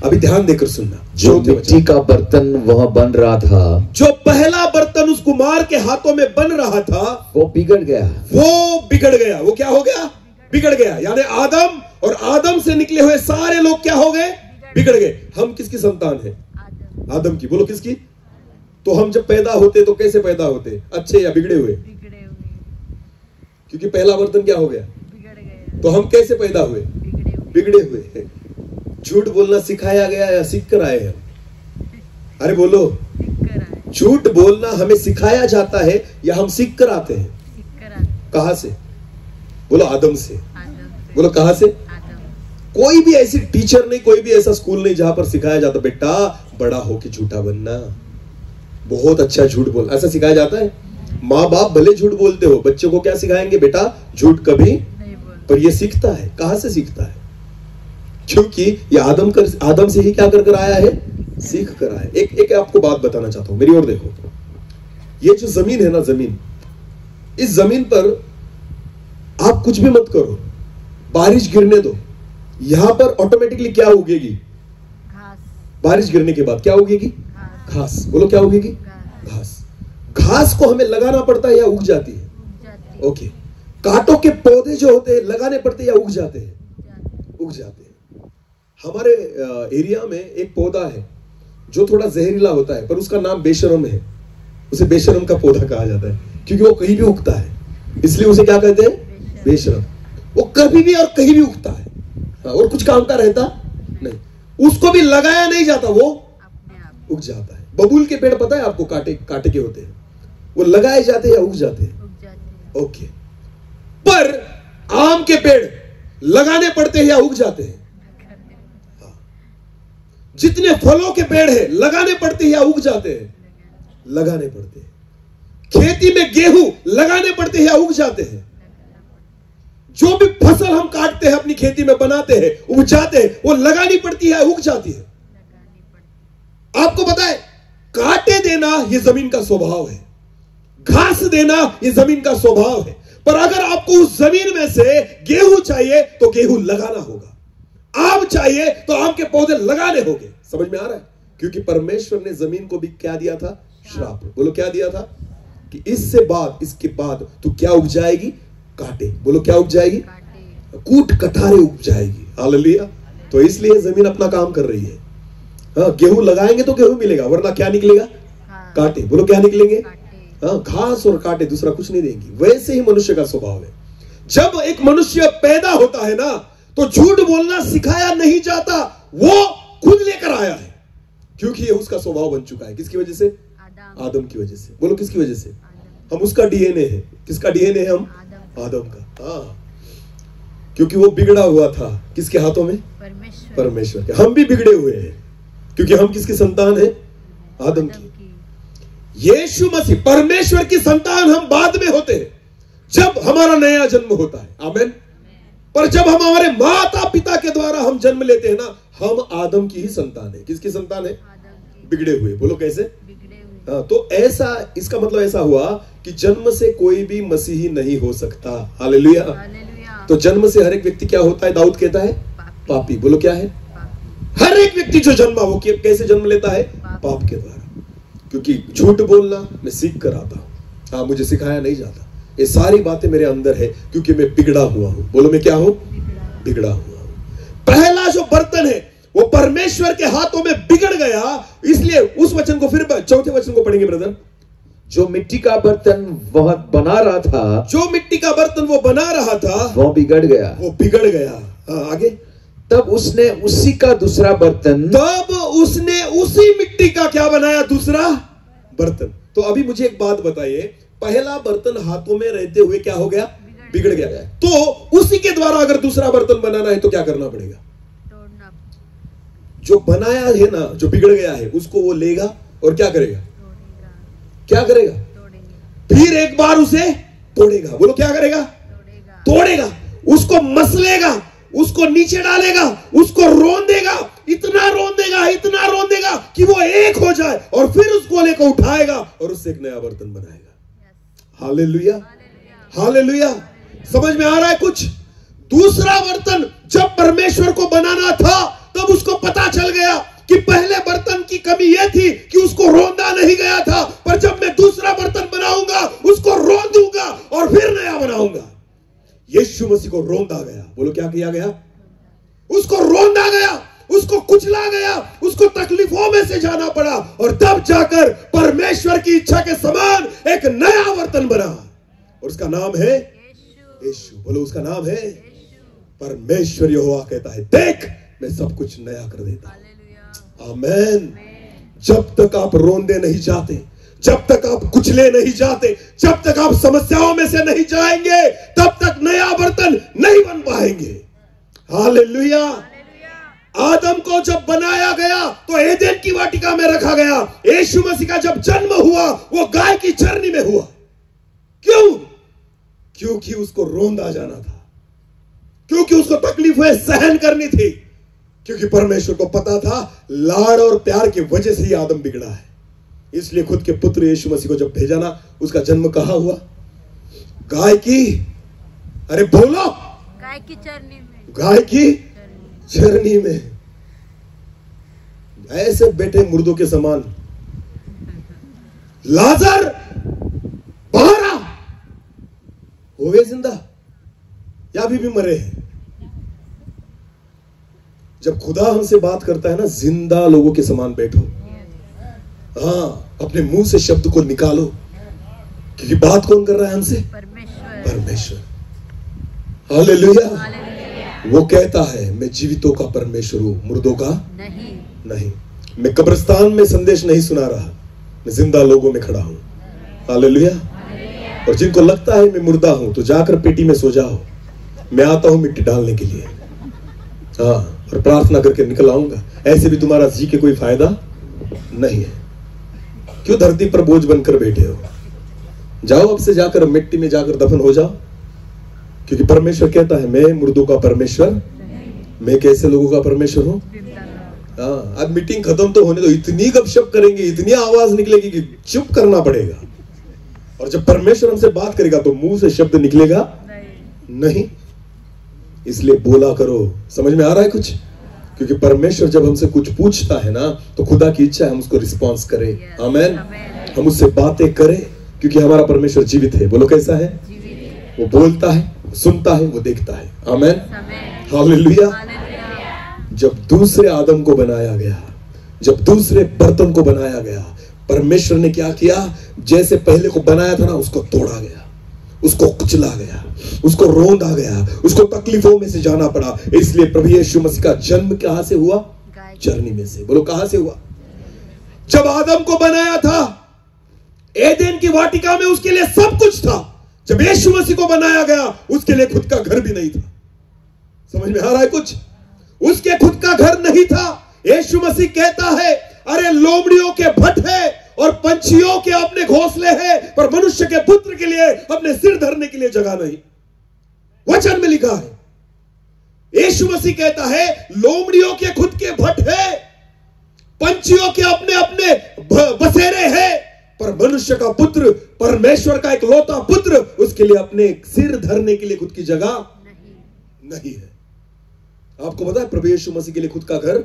अभी ध्यान देकर सुनना। जो मिट्टी का बर्तन वह बन रहा था, जो पहला बर्तन उस कुमार के हाथों में बन रहा था, वो बिगड़ गया। वो बिगड़ गया। वो क्या हो गया? बिगड़ गया। यानी आदम और आदम से निकले हुए सारे लोग क्या हो गए? बिगड़ गए। हम किसकी संतान है? आदम की। बोलो किसकी? तो हम जब पैदा होते तो कैसे पैदा होते? अच्छे या बिगड़े हुए? क्योंकि पहला बर्तन क्या हो गया? तो हम कैसे पैदा हुए? बिगड़े हुए। झूठ बोलना सिखाया गया या सीख कर आए हैं? अरे बोलो, झूठ बोलना हमें सिखाया जाता है या हम सीख कर आते हैं? कहां से? बोलो आदम से। बोलो कहां से? कोई भी ऐसी टीचर नहीं, कोई भी ऐसा स्कूल नहीं जहां पर सिखाया जाता बेटा बड़ा होके झूठा बनना, बहुत अच्छा झूठ बोलना, ऐसा सिखाया जाता है? माँ बाप भले झूठ बोलते हो, बच्चों को क्या सिखाएंगे? बेटा झूठ कभी नहीं बोल। पर ये सीखता है। कहां से सीखता है? क्योंकि ये आदम से ही क्या कर आया है? सीख कर आया। एक आपको बात बताना चाहता हूं, मेरी ओर देखो। ये जो जमीन है ना, जमीन, इस जमीन पर आप कुछ भी मत करो, बारिश गिरने दो, यहां पर ऑटोमेटिकली क्या उगेगी? घास। बारिश गिरने के बाद क्या उगेगी? घास। बोलो क्या उगेगी? घास। घास को हमें लगाना पड़ता है या उग जाती है? ओके। कांटों के पौधे जो होते हैं लगाने पड़ते हैं या उग जाते हैं? उग जाते हैं। हमारे एरिया में एक पौधा है जो थोड़ा जहरीला होता है, पर उसका नाम बेशरम है। उसे बेशरम का पौधा कहा जाता है क्योंकि वो कहीं भी उगता है, इसलिए उसे क्या कहते हैं? बेशरम। वो कभी भी और कहीं भी उगता है, और कुछ काम का रहता नहीं, उसको भी लगाया नहीं जाता, वो उग जाता है। बबूल के पेड़ पता है आपको, कांटे कांटे के होते हैं, वो लगाए जाते हैं या उग जाते हैं? ओके। पर आम के पेड़ लगाने पड़ते हैं या उग जाते हैं? हाँ। जितने फलों के पेड़ हैं लगाने पड़ते हैं या उग जाते हैं? लगाने पड़ते हैं। खेती में गेहूं लगाने पड़ते हैं या उग जाते हैं? जो भी फसल हम काटते हैं अपनी खेती में बनाते हैं, उपजाते हैं, वो लगानी पड़ती है, उग जाती है। आपको पता है, काटे देना ये जमीन का स्वभाव है, घास देना ये जमीन का स्वभाव है। पर अगर आपको उस जमीन में से गेहूं चाहिए तो गेहूं लगाना होगा, आम चाहिए तो आम के पौधे लगाने होंगे। समझ में आ रहा है? क्योंकि परमेश्वर ने जमीन को भी क्या दिया था? श्राप। बोलो क्या दिया था? कि इससे बाद, इसके बाद तू क्या उग जाएगी? कांटे। बोलो क्या उग जाएगी? कूट कटारे उग जाएगी। हालेलुया। तो इसलिए जमीन अपना काम कर रही है। हाँ, गेहूं लगाएंगे तो गेहूं मिलेगा, वरना क्या निकलेगा? कांटे। बोलो क्या निकलेंगे? हाँ, घास और कांटे, दूसरा कुछ नहीं देंगी। वैसे ही मनुष्य का स्वभाव है। जब एक मनुष्य पैदा होता है ना, तो झूठ बोलना सिखाया नहीं जाता, वो खुद लेकर आया है, क्योंकि ये उसका स्वभाव बन चुका है। किसकी वजह से? आदम की वजह से। बोलो किसकी वजह से? हम उसका डीएनए है। किसका डीएनए है हम? आदम का। हाँ, क्योंकि वो बिगड़ा हुआ था किसके हाथों में? परमेश्वर के। हम भी बिगड़े हुए हैं क्योंकि हम किसकी संतान है? आदम की। यीशु मसीह परमेश्वर की संतान हम बाद में होते हैं, जब हमारा नया जन्म होता है। आमीन। पर जब हम हमारे माता पिता के द्वारा हम जन्म लेते हैं ना, हम आदम की ही संतान है। किसकी संतान है? बिगड़े हुए। बोलो कैसे? हाँ, तो ऐसा, इसका मतलब ऐसा हुआ कि जन्म से कोई भी मसीही नहीं हो सकता। हालेलुया। तो जन्म से हर एक व्यक्ति क्या होता है? दाऊद कहता है पापी। बोलो क्या है? हर एक व्यक्ति जो जन्मा वो कैसे जन्म लेता है? पाप के द्वारा। क्योंकि झूठ बोलना मैं सीख कर आता हूं। हाँ, मुझे सिखाया नहीं जाता। ये सारी बातें मेरे अंदर है क्योंकि मैं बिगड़ा हुआ हूं। बोलो मैं क्या हूं? बिगड़ा हुआ हूं। पहला जो बर्तन है वो परमेश्वर के हाथों में बिगड़ गया, इसलिए उस वचन को फिर चौथे वचन को पढ़ेंगे ब्रदर। जो मिट्टी का बर्तन वह बना रहा था, जो मिट्टी का बर्तन वो बना रहा था, वो बिगड़ गया। वो बिगड़ गया। हाँ, आगे। तब उसने उसी का दूसरा बर्तन, तब उसने उसी मिट्टी का क्या बनाया? दूसरा बर्तन। तो अभी मुझे एक बात बताइए, पहला बर्तन हाथों में रहते हुए क्या हो गया? बिगड़ गया। तो उसी के द्वारा अगर दूसरा बर्तन बनाना है तो क्या करना पड़ेगा? जो बनाया है ना, जो बिगड़ गया है, उसको वो लेगा और क्या करेगा? क्या करेगा? फिर एक बार उसे तोड़ेगा। बोलो क्या करेगा? तोड़ेगा। उसको मसलेगा, उसको नीचे डालेगा, उसको रोंदेगा, इतना रोंदेगा, इतना रोंदेगा कि वो एक हो जाए, और फिर उस गोले को उठाएगा और उससे एक नया बर्तन बनाएगा। हालेलुया। हालेलुया। समझ में आ रहा है कुछ? दूसरा बर्तन जब परमेश्वर को बनाना था, तब उसको पता चल गया कि पहले बर्तन की कमी यह थी कि उसको रोंदा नहीं गया था, पर जब मैं दूसरा बर्तन बनाऊंगा उसको रोंद दूंगा और फिर नया बनाऊंगा। यीशु मसीह को रोंदा गया। बोलो क्या किया गया? उसको रोंदा गया, उसको कुचला गया, उसको तकलीफों में से जाना पड़ा, और तब जाकर परमेश्वर की इच्छा के समान एक नया बर्तन बना, और उसका नाम है यीशु। बोलो उसका नाम है परमेश्वर। यहोवा कहता है, देख मैं सब कुछ नया कर देता हूं। आमीन। जब तक आप रोंदे नहीं जाते, जब तक आप कुचले नहीं जाते, जब तक आप समस्याओं में से नहीं जाएंगे, तब तक नया बर्तन नहीं बन पाएंगे। हालेलुया। आदम को जब बनाया गया तो एदेन की वाटिका में रखा गया। यीशु मसीह का जब जन्म हुआ वो गाय की चरनी में हुआ। क्यों? क्योंकि उसको रोंदा जाना था, क्योंकि उसको तकलीफें सहन करनी थी, क्योंकि परमेश्वर को पता था लाड़ और प्यार की वजह से ही आदम बिगड़ा है। इसलिए खुद के पुत्र यीशु मसीह को जब भेजा ना, उसका जन्म कहां हुआ? गाय की अरे बोलो, गाय की चरनी में, गाय की चरनी में। ऐसे बैठे मुर्दों के समान। लाजर बाहर आ, हो गए जिंदा या अभी भी मरे हैं? जब खुदा हमसे बात करता है ना, जिंदा लोगों के समान बैठो। हाँ, अपने मुंह से शब्द को निकालो, क्योंकि बात कौन कर रहा है हमसे? परमेश्वर। हालेलुया। वो कहता है मैं जीवितों का परमेश्वर हूं, मुर्दों का नहीं। मैं कब्रिस्तान में संदेश नहीं सुना रहा, मैं जिंदा लोगों में खड़ा हूं। हालेलुया। और जिनको लगता है मैं मुर्दा हूं, तो जाकर पेटी में सो जाओ, मैं आता हूं मिट्टी डालने के लिए। हाँ, और प्रार्थना करके निकल आऊंगा। ऐसे भी तुम्हारा जी के कोई फायदा नहीं है। क्यों धरती पर बोझ बनकर बैठे हो? जाओ, अब से जाकर मिट्टी में जाकर दफन हो जाओ, क्योंकि परमेश्वर कहता है मैं मुर्दों का परमेश्वर, मैं कैसे लोगों का परमेश्वर हूं। हाँ, अब मीटिंग खत्म तो होने दो। इतनी गपशप करेंगे, इतनी आवाज निकलेगी कि चुप करना पड़ेगा। और जब परमेश्वर हमसे बात करेगा तो मुंह से शब्द निकलेगा नहीं। इसलिए बोला करो। समझ में आ रहा है कुछ? क्योंकि परमेश्वर जब हमसे कुछ पूछता है ना, तो खुदा की इच्छा है हम उसको रिस्पॉन्स करें। आमेन। हम उससे बातें करें, क्योंकि हमारा परमेश्वर जीवित है। बोलो कैसा है? वो बोलता है, सुनता है, वो देखता है। आमेन। हालेलुया। जब दूसरे आदम को बनाया गया, जब दूसरे बर्तन को बनाया गया, परमेश्वर ने क्या किया? जैसे पहले को बनाया था ना, उसको तोड़ा गया, उसको कुचला गया, उसको रोंदा गया, उसको तकलीफों में से जाना पड़ा। इसलिए प्रभु यीशु मसीह का जन्म कहां से हुआ? चरनी में से। बोलो कहां से हुआ? जब आदम को बनाया था एदेन की वाटिका में, उसके लिए सब कुछ था। जब यीशु मसीह को बनाया गया, उसके लिए खुद का घर भी नहीं था। समझ में आ रहा है कुछ? उसके खुद का घर नहीं था। यीशु मसीह कहता है अरे लोमड़ियों के भट्ट है और पंछियों के अपने घोंसले हैं, पर मनुष्य के पुत्र के लिए अपने सिर धरने के लिए जगह नहीं। वचन में लिखा है। यीशु मसीह कहता है लोमड़ियों के खुद के भट्ट है, पंछियों के अपने अपने बसेरे हैं, पर मनुष्य का पुत्र, परमेश्वर का एक लौता पुत्र, उसके लिए अपने सिर धरने के लिए खुद की जगह नहीं है। आपको पता है प्रभु यीशु मसीह के लिए खुद का घर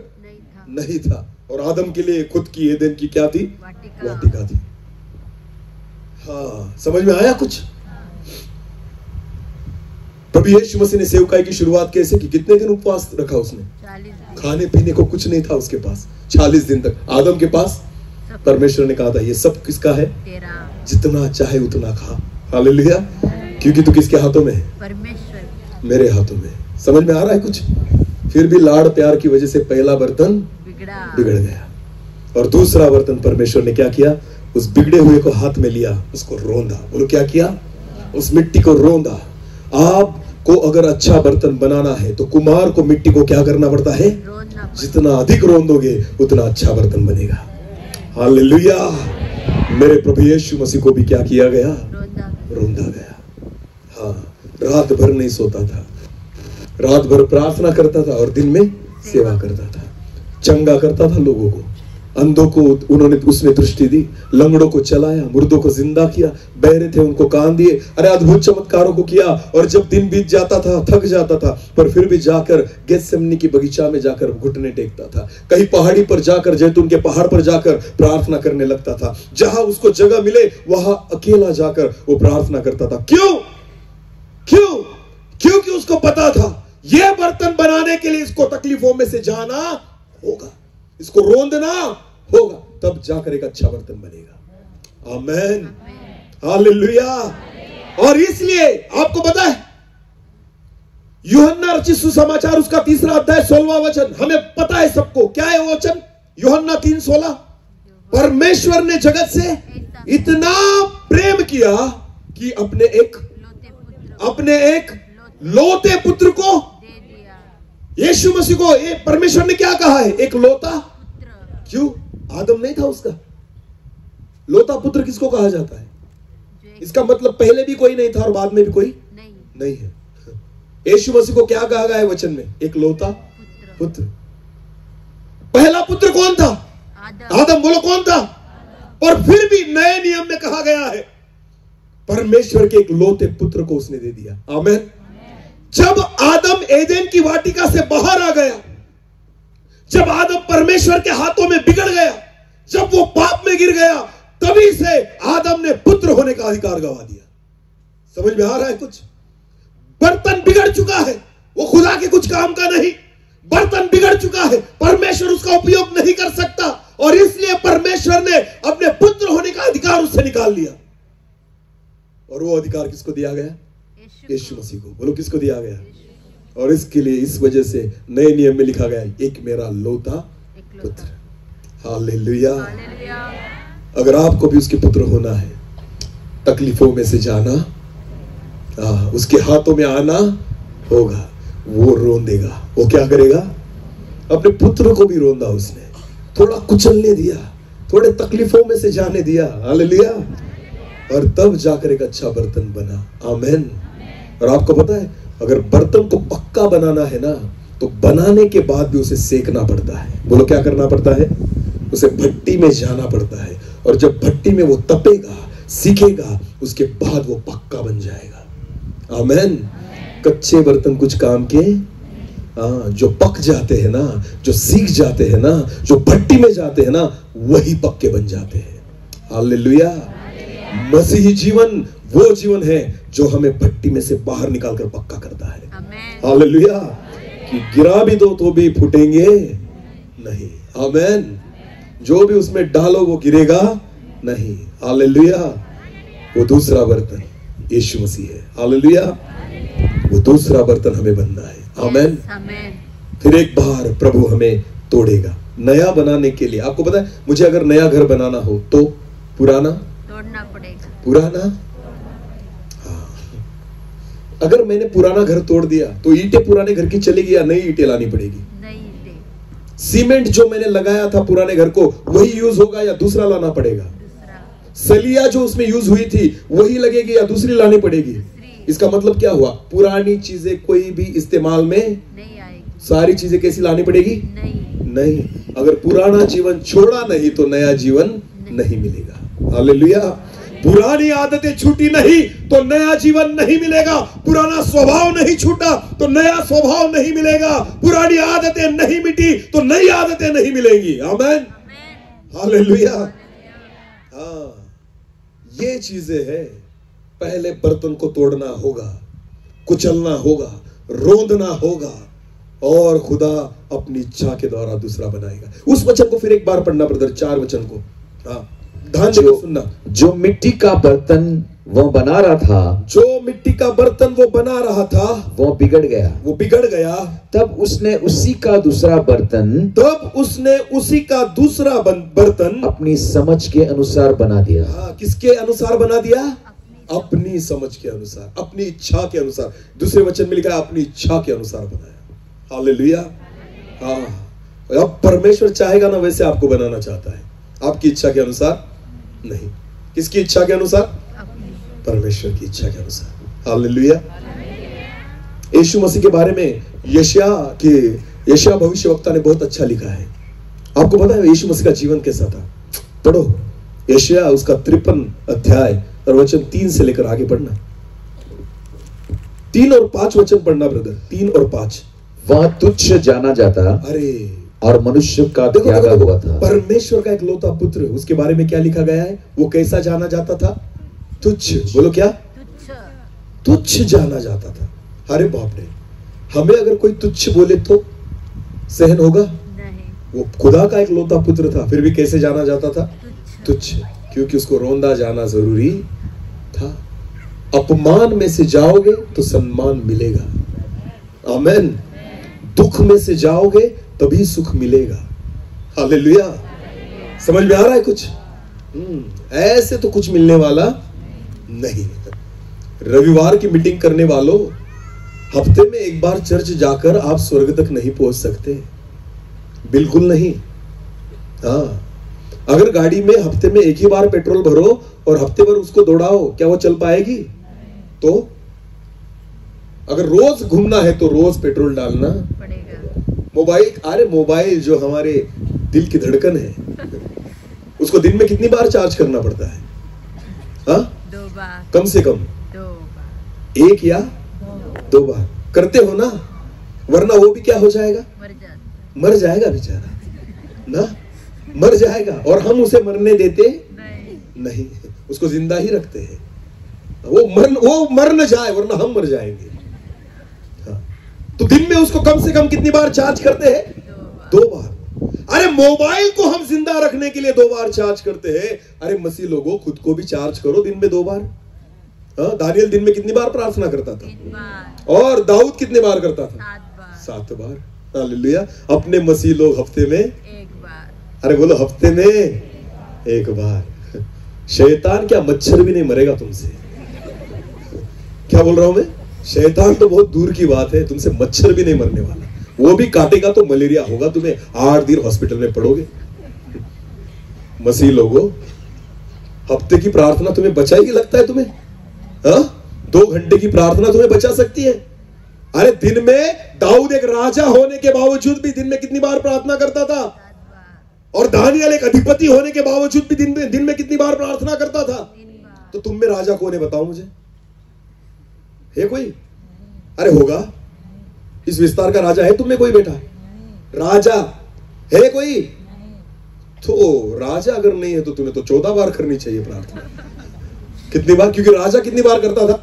नहीं था। और आदम के लिए खुद की एदेन की क्या थी? वाटिका थी। हाँ, समझ में आया कुछ? प्रभु यीशु मसीह ने सेवकाई की शुरुआत कैसे की? कितने दिन उपवास रखा उसने? 40 खाने पीने को कुछ नहीं था उसके पास 40 दिन तक। आदम के पास परमेश्वर ने कहा था ये सब किसका है? जितना चाहे उतना खा। हालेलुया। क्योंकि तू किसके हाथों में है? परमेश्वर। मेरे हाथों में। समझ में आ रहा है कुछ? फिर भी लाड़ प्यार की वजह से पहला बर्तन बिगड़ गया, और दूसरा बर्तन परमेश्वर ने क्या किया? उस बिगड़े हुए को हाथ में लिया, उसको रोंदा। बोलो क्या किया? उस मिट्टी को रोंदा। आपको अगर अच्छा बर्तन बनाना है तो कुम्हार को मिट्टी को क्या करना पड़ता है? जितना अधिक रोंदोगे उतना अच्छा बर्तन बनेगा। हालेलुया। मेरे प्रभु यीशु मसीह को भी क्या किया गया? रोंदा गया। हाँ, रात भर नहीं सोता था, रात भर प्रार्थना करता था और दिन में सेवा करता था, चंगा करता था लोगों को। अंधों को उसने दृष्टि दी, लंगड़ों को चलाया, मुर्दों को जिंदा किया, बहरे थे उनको कान दिए। अरे अद्भुत चमत्कारों को किया। और जब दिन बीत जाता था, थक जाता था, पर फिर भी जाकर गेत्सेमनी की बगीचा में जाकर घुटने टेकता था। कहीं पहाड़ी पर जाकर, जैतून के पहाड़ पर जाकर प्रार्थना करने लगता था। जहां उसको जगह मिले वहां अकेला जाकर वो प्रार्थना करता था। क्यों? क्योंकि उसको पता था यह बर्तन बनाने के लिए इसको तकलीफों में से जाना होगा, इसको रोंदना होगा, तब जाकर एक अच्छा बर्तन बनेगा। आमेन। हालेलुया। और इसलिए आपको पता है यूहन्ना रचित सुसमाचार उसका 3 अध्याय 16वां वचन, हमें पता है सबको क्या है वो वचन? यूहन्ना 3:16। परमेश्वर ने जगत से इतना प्रेम किया कि अपने एक लौते पुत्र को यीशु मसीह को परमेश्वर ने क्या कहा है? एक लौता। क्यों? आदम नहीं था उसका। लौता पुत्र किसको कहा जाता है? इसका मतलब पहले भी कोई नहीं था और बाद में भी कोई नहीं है। यीशु मसीह को क्या कहा गया है वचन में? एक लौता पुत्र। पहला पुत्र कौन था? आदम। बोलो कौन था? और फिर भी नए नियम में कहा गया है परमेश्वर के एक लौते पुत्र को उसने दे दिया। आमेन। जब आदम एदेन की वाटिका से बाहर आ गया, जब आदम परमेश्वर के हाथों में बिगड़ गया, जब वो पाप में गिर गया, तभी से आदम ने पुत्र होने का अधिकार गवा दिया। समझ में आ रहा है कुछ? बर्तन बिगड़ चुका है, वो खुदा के कुछ काम का नहीं। बर्तन बिगड़ चुका है, परमेश्वर उसका उपयोग नहीं कर सकता, और इसलिए परमेश्वर ने अपने पुत्र होने का अधिकार उससे निकाल लिया। और वो अधिकार किसको दिया गया? यीशु मसीह को। बोलो, किसको दिया गया? और इसके लिए, इस वजह से नए नियम में लिखा गया, एक मेरा लौता पुत्र। हालेलुया। अगर आपको भी उसके पुत्र होना है, तकलीफों में से जाना, उसके हाथों में आना होगा। वो रोंदेगा। वो क्या करेगा? अपने पुत्र को भी रोंदा उसने, थोड़ा कुचलने दिया, थोड़े तकलीफों में से जाने दिया। हालेलुया। और तब जाकर एक अच्छा बर्तन बना। आमीन। और आपको पता है, अगर बर्तन को पक्का बनाना है ना, तो बनाने के बाद भी उसे सेकना पड़ता है। बोलो, क्या करना पड़ता है? उसे भट्टी में जाना पड़ता है, और जब भट्टी में वो तपेगा, सीखेगा, उसके बाद वो पक्का बन जाएगा। आमीन। कच्चे बर्तन कुछ काम के, जो पक जाते हैं ना, जो सीख जाते हैं ना, जो भट्टी में जाते हैं ना, वही पक्के बन जाते हैं। हालेलुया। मसीही जीवन वो जीवन है जो हमें भट्टी में से बाहर निकालकर पक्का करता है। हालेलुया। कि गिरा भी दो तो भी फूटेंगे नहीं। आमीन। जो भी उसमें डालो वो गिरेगा नहीं। हालेलुया। वो दूसरा बर्तन यीशु मसीह है। हालेलुया। वो दूसरा बर्तन हमें बनना है। आमीन। फिर एक बार प्रभु हमें तोड़ेगा नया बनाने के लिए। आपको पता है, मुझे अगर नया घर बनाना हो तो पुराना तोड़ना पड़ेगा। पुराना, हाँ। अगर मैंने पुराना घर तोड़ दिया तो ईंटें पुराने घर की चलेगी या नई ईंटें लानी पड़ेगी? नई ईंटें। सीमेंट जो मैंने लगाया था पुराने घर को, वही यूज होगा या दूसरा लाना पड़ेगा? सलिया जो उसमें यूज हुई थी वही लगेगी या दूसरी लानी पड़ेगी? इसका मतलब क्या हुआ? पुरानी चीजें कोई भी इस्तेमाल में नहीं आएगी। सारी चीजें कैसी लानी पड़ेगी? नहीं। अगर पुराना जीवन छोड़ा नहीं तो नया जीवन नहीं मिलेगा। हालेलुया। पुरानी आदतें छूटी नहीं तो नया जीवन नहीं मिलेगा। पुराना स्वभाव नहीं छूटा तो नया स्वभाव नहीं मिलेगा। पुरानी आदतें नहीं मिटी तो नई आदतें नहीं मिलेंगी। आमीन। हालेलुया। हाँ, ये चीजें हैं। पहले बर्तन को तोड़ना होगा, कुचलना होगा, रोंदना होगा, और खुदा अपनी इच्छा के द्वारा दूसरा बनाएगा। उस वचन को फिर एक बार पढ़ना ब्रदर, 4 वचन को। हाँ, ध्यान से सुनना। जो मिट्टी का बर्तन वो बना रहा था, जो मिट्टी का बर्तन वो बना रहा था, वो बिगड़ गया। तब उसने उसी का दूसरा बर्तन अपनी समझ के अनुसार बना दिया। हाँ, किसके अनुसार बना दिया? अपनी समझ के अनुसार, अपनी इच्छा के अनुसार। दूसरे वचन में लिखा है अपनी इच्छा के अनुसार बनाया। हालेलुया। हाँ, अब परमेश्वर चाहेगा ना वैसे आपको बनाना चाहता है, आपकी इच्छा के अनुसार नहीं। किसकी इच्छा के अनुसार? परमेश्वर की इच्छा के अनुसार। हालेलुया। यीशु मसीह के बारे में यशायाह भविष्यवक्ता ने बहुत अच्छा लिखा है। आपको पता है यीशु मसीह का जीवन कैसा था? पढ़ो यशायाह उसका 53 अध्याय और वचन 3 से लेकर आगे पढ़ना। 3 और 5 वचन पढ़ना ब्रदर, 3 और 5। वह तुच्छ जाना जाता, अरे, और मनुष्य का त्यागा हुआ था। परमेश्वर का एक लौता पुत्र, उसके बारे में क्या लिखा गया है? वो कैसा जाना जाता था? तुच्छ। बोलो क्या? तुच्छ जाना जाता था। अरे बाप रे, हमें अगर कोई तुच्छ बोले तो सहन होगा? नहीं। वो खुदा का एक लौता पुत्र था, फिर भी कैसे जाना जाता था? तुच्छ। क्योंकि उसको रोंदा जाना जरूरी था। अपमान में से जाओगे तो सम्मान मिलेगा। आमीन। दुख में से जाओगे तभी सुख मिलेगा। हालेलुया। समझ में आ रहा है कुछ? ऐसे तो कुछ मिलने वाला नहीं। रविवार की मीटिंग करने वालों, हफ्ते में एक बार चर्च जाकर आप स्वर्ग तक नहीं पहुंच सकते, बिल्कुल नहीं। हाँ, अगर गाड़ी में हफ्ते में एक ही बार पेट्रोल भरो और हफ्ते भर उसको दौड़ाओ, क्या वो चल पाएगी? तो अगर रोज घूमना है तो रोज पेट्रोल डालना पड़ेगा। मोबाइल जो हमारे दिल की धड़कन है, उसको दिन में कितनी बार चार्ज करना पड़ता है? हाँ, 2 बार, कम से कम 2 बार, 1 या 2 बार। करते हो ना, वरना वो भी क्या हो जाएगा, मर जाता मर जाएगा बेचारा ना, मर जाएगा। और हम उसे मरने देते नहीं, उसको जिंदा ही रखते हैं। वो मर न जाए, वरना हम मर जाएंगे। हाँ। तो दिन में उसको कम से कम कितनी बार चार्ज करते हैं? 2 बार। अरे मोबाइल को हम जिंदा रखने के लिए 2 बार चार्ज करते हैं। अरे मसीह लोगों, खुद को भी चार्ज करो दिन में 2 बार। हाँ, दानियल दिन में कितनी बार प्रार्थना करता था? 3 बार। और दाऊद कितने बार करता था? 7 बार। 7 बार। हालेलुया। अपने मसीह लोग हफ्ते में 1 बार। अरे बोलो, हफ्ते में 1 बार। शैतान क्या, मच्छर भी नहीं मरेगा तुमसे। क्या बोल रहा हूं मैं? शैतान तो बहुत दूर की बात है, तुमसे मच्छर भी नहीं मरने वाला। वो भी काटेगा तो मलेरिया होगा तुम्हें, 8 दिन हॉस्पिटल में पड़ोगे। मसीह लोगों, हफ्ते की प्रार्थना तुम्हें बचाएगी लगता है तुम्हें? हाँ, 2 घंटे की प्रार्थना तुम्हें बचा सकती है? अरे दिन में दाऊद एक राजा होने के बावजूद भी दिन में कितनी बार प्रार्थना करता था? 7 बार। और दानियल एक अधिपति होने के बावजूद भी दिन में कितनी बार प्रार्थना करता था? 3 बार। तो तुम में राजा कौन है बताओ मुझे, है कोई? अरे होगा, इस विस्तार का राजा है तुम में कोई बेटा? राजा है कोई? तो राजा अगर नहीं है तो तुम्हें तो 14 बार करनी चाहिए प्रार्थना। कितनी बार? क्योंकि राजा कितनी बार करता था?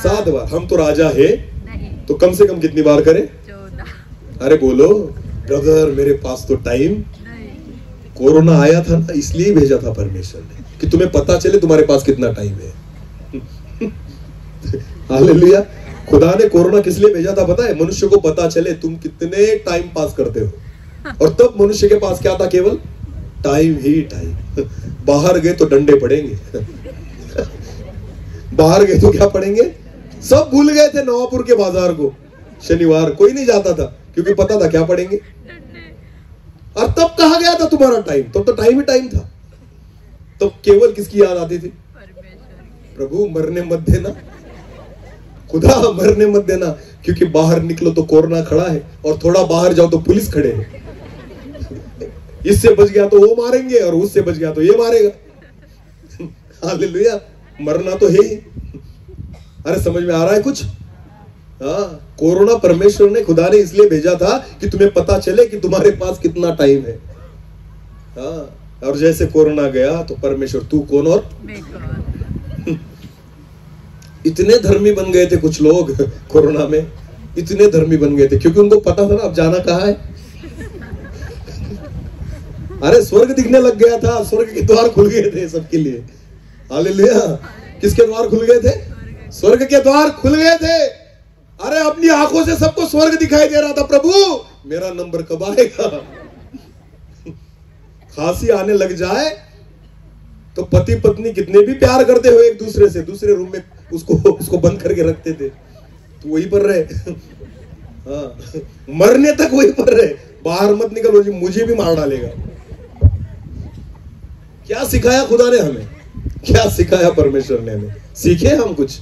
7 बार। हम तो राजा है नहीं, तो कम से कम कितनी बार करें? 14। अरे बोलो ब्रदर, मेरे पास तो टाइम नहीं। कोरोना आया था ना, इसलिए भेजा था परमेश्वर ने कि तुम्हें पता चले तुम्हारे पास कितना टाइम है। हालेलुया। खुदा ने कोरोना किस लिए भेजा था पता है? मनुष्य को पता चले तुम कितने टाइम पास करते हो। और तब मनुष्य के पास क्या था? केवल टाइम ही टाइम। बाहर गए तो डंडे पड़ेंगे। बाहर गए तो क्या पड़ेंगे? सब भूल गए थे नवापुर के बाजार को, शनिवार कोई नहीं जाता था क्योंकि पता था क्या पड़ेंगे। और तब कहा गया था तुम्हारा टाइम, तब तो टाइम ही टाइम था। तब केवल किसकी याद आती थी? प्रभु मरने मत देना, खुदा मरने मत देना, क्योंकि बाहर निकलो तो कोरोना खड़ा है और थोड़ा बाहर जाओ तो पुलिस खड़े हैं। इससे बच गया तो वो मारेंगे और उससे बच गया तो ये मारेगा। हालेलुया। मरना तो है ही। अरे समझ में आ रहा है कुछ? हाँ, कोरोना परमेश्वर ने, खुदा ने इसलिए भेजा था कि तुम्हें पता चले कि तुम्हारे पास कितना टाइम है। हाँ, और जैसे कोरोना गया तो परमेश्वर तू कौन और इतने धर्मी बन गए थे कुछ लोग कोरोना में, इतने धर्मी बन गए थे क्योंकि उनको पता था ना अब जाना कहाँ है। अरे स्वर्ग दिखने लग गया था, स्वर्ग के द्वार खुल गए थे सबके लिए। हालेलुया। किसके द्वार खुल गए थे? स्वर्ग के द्वार खुल गए थे। अरे अपनी आंखों से सबको स्वर्ग दिखाई दे रहा था। प्रभु मेरा नंबर कब आएगा? खांसी आने लग जाए तो पति पत्नी कितने भी प्यार करते हो एक दूसरे से, दूसरे रूम में उसको बंद करके रखते थे, तो वही पर रहे। हाँ, मरने तक वही पर रहे, बाहर मत निकलो जी, मुझे भी मार डालेगा। क्या सिखाया खुदा ने हमें? क्या सिखाया परमेश्वर ने हमें? सीखे हम कुछ?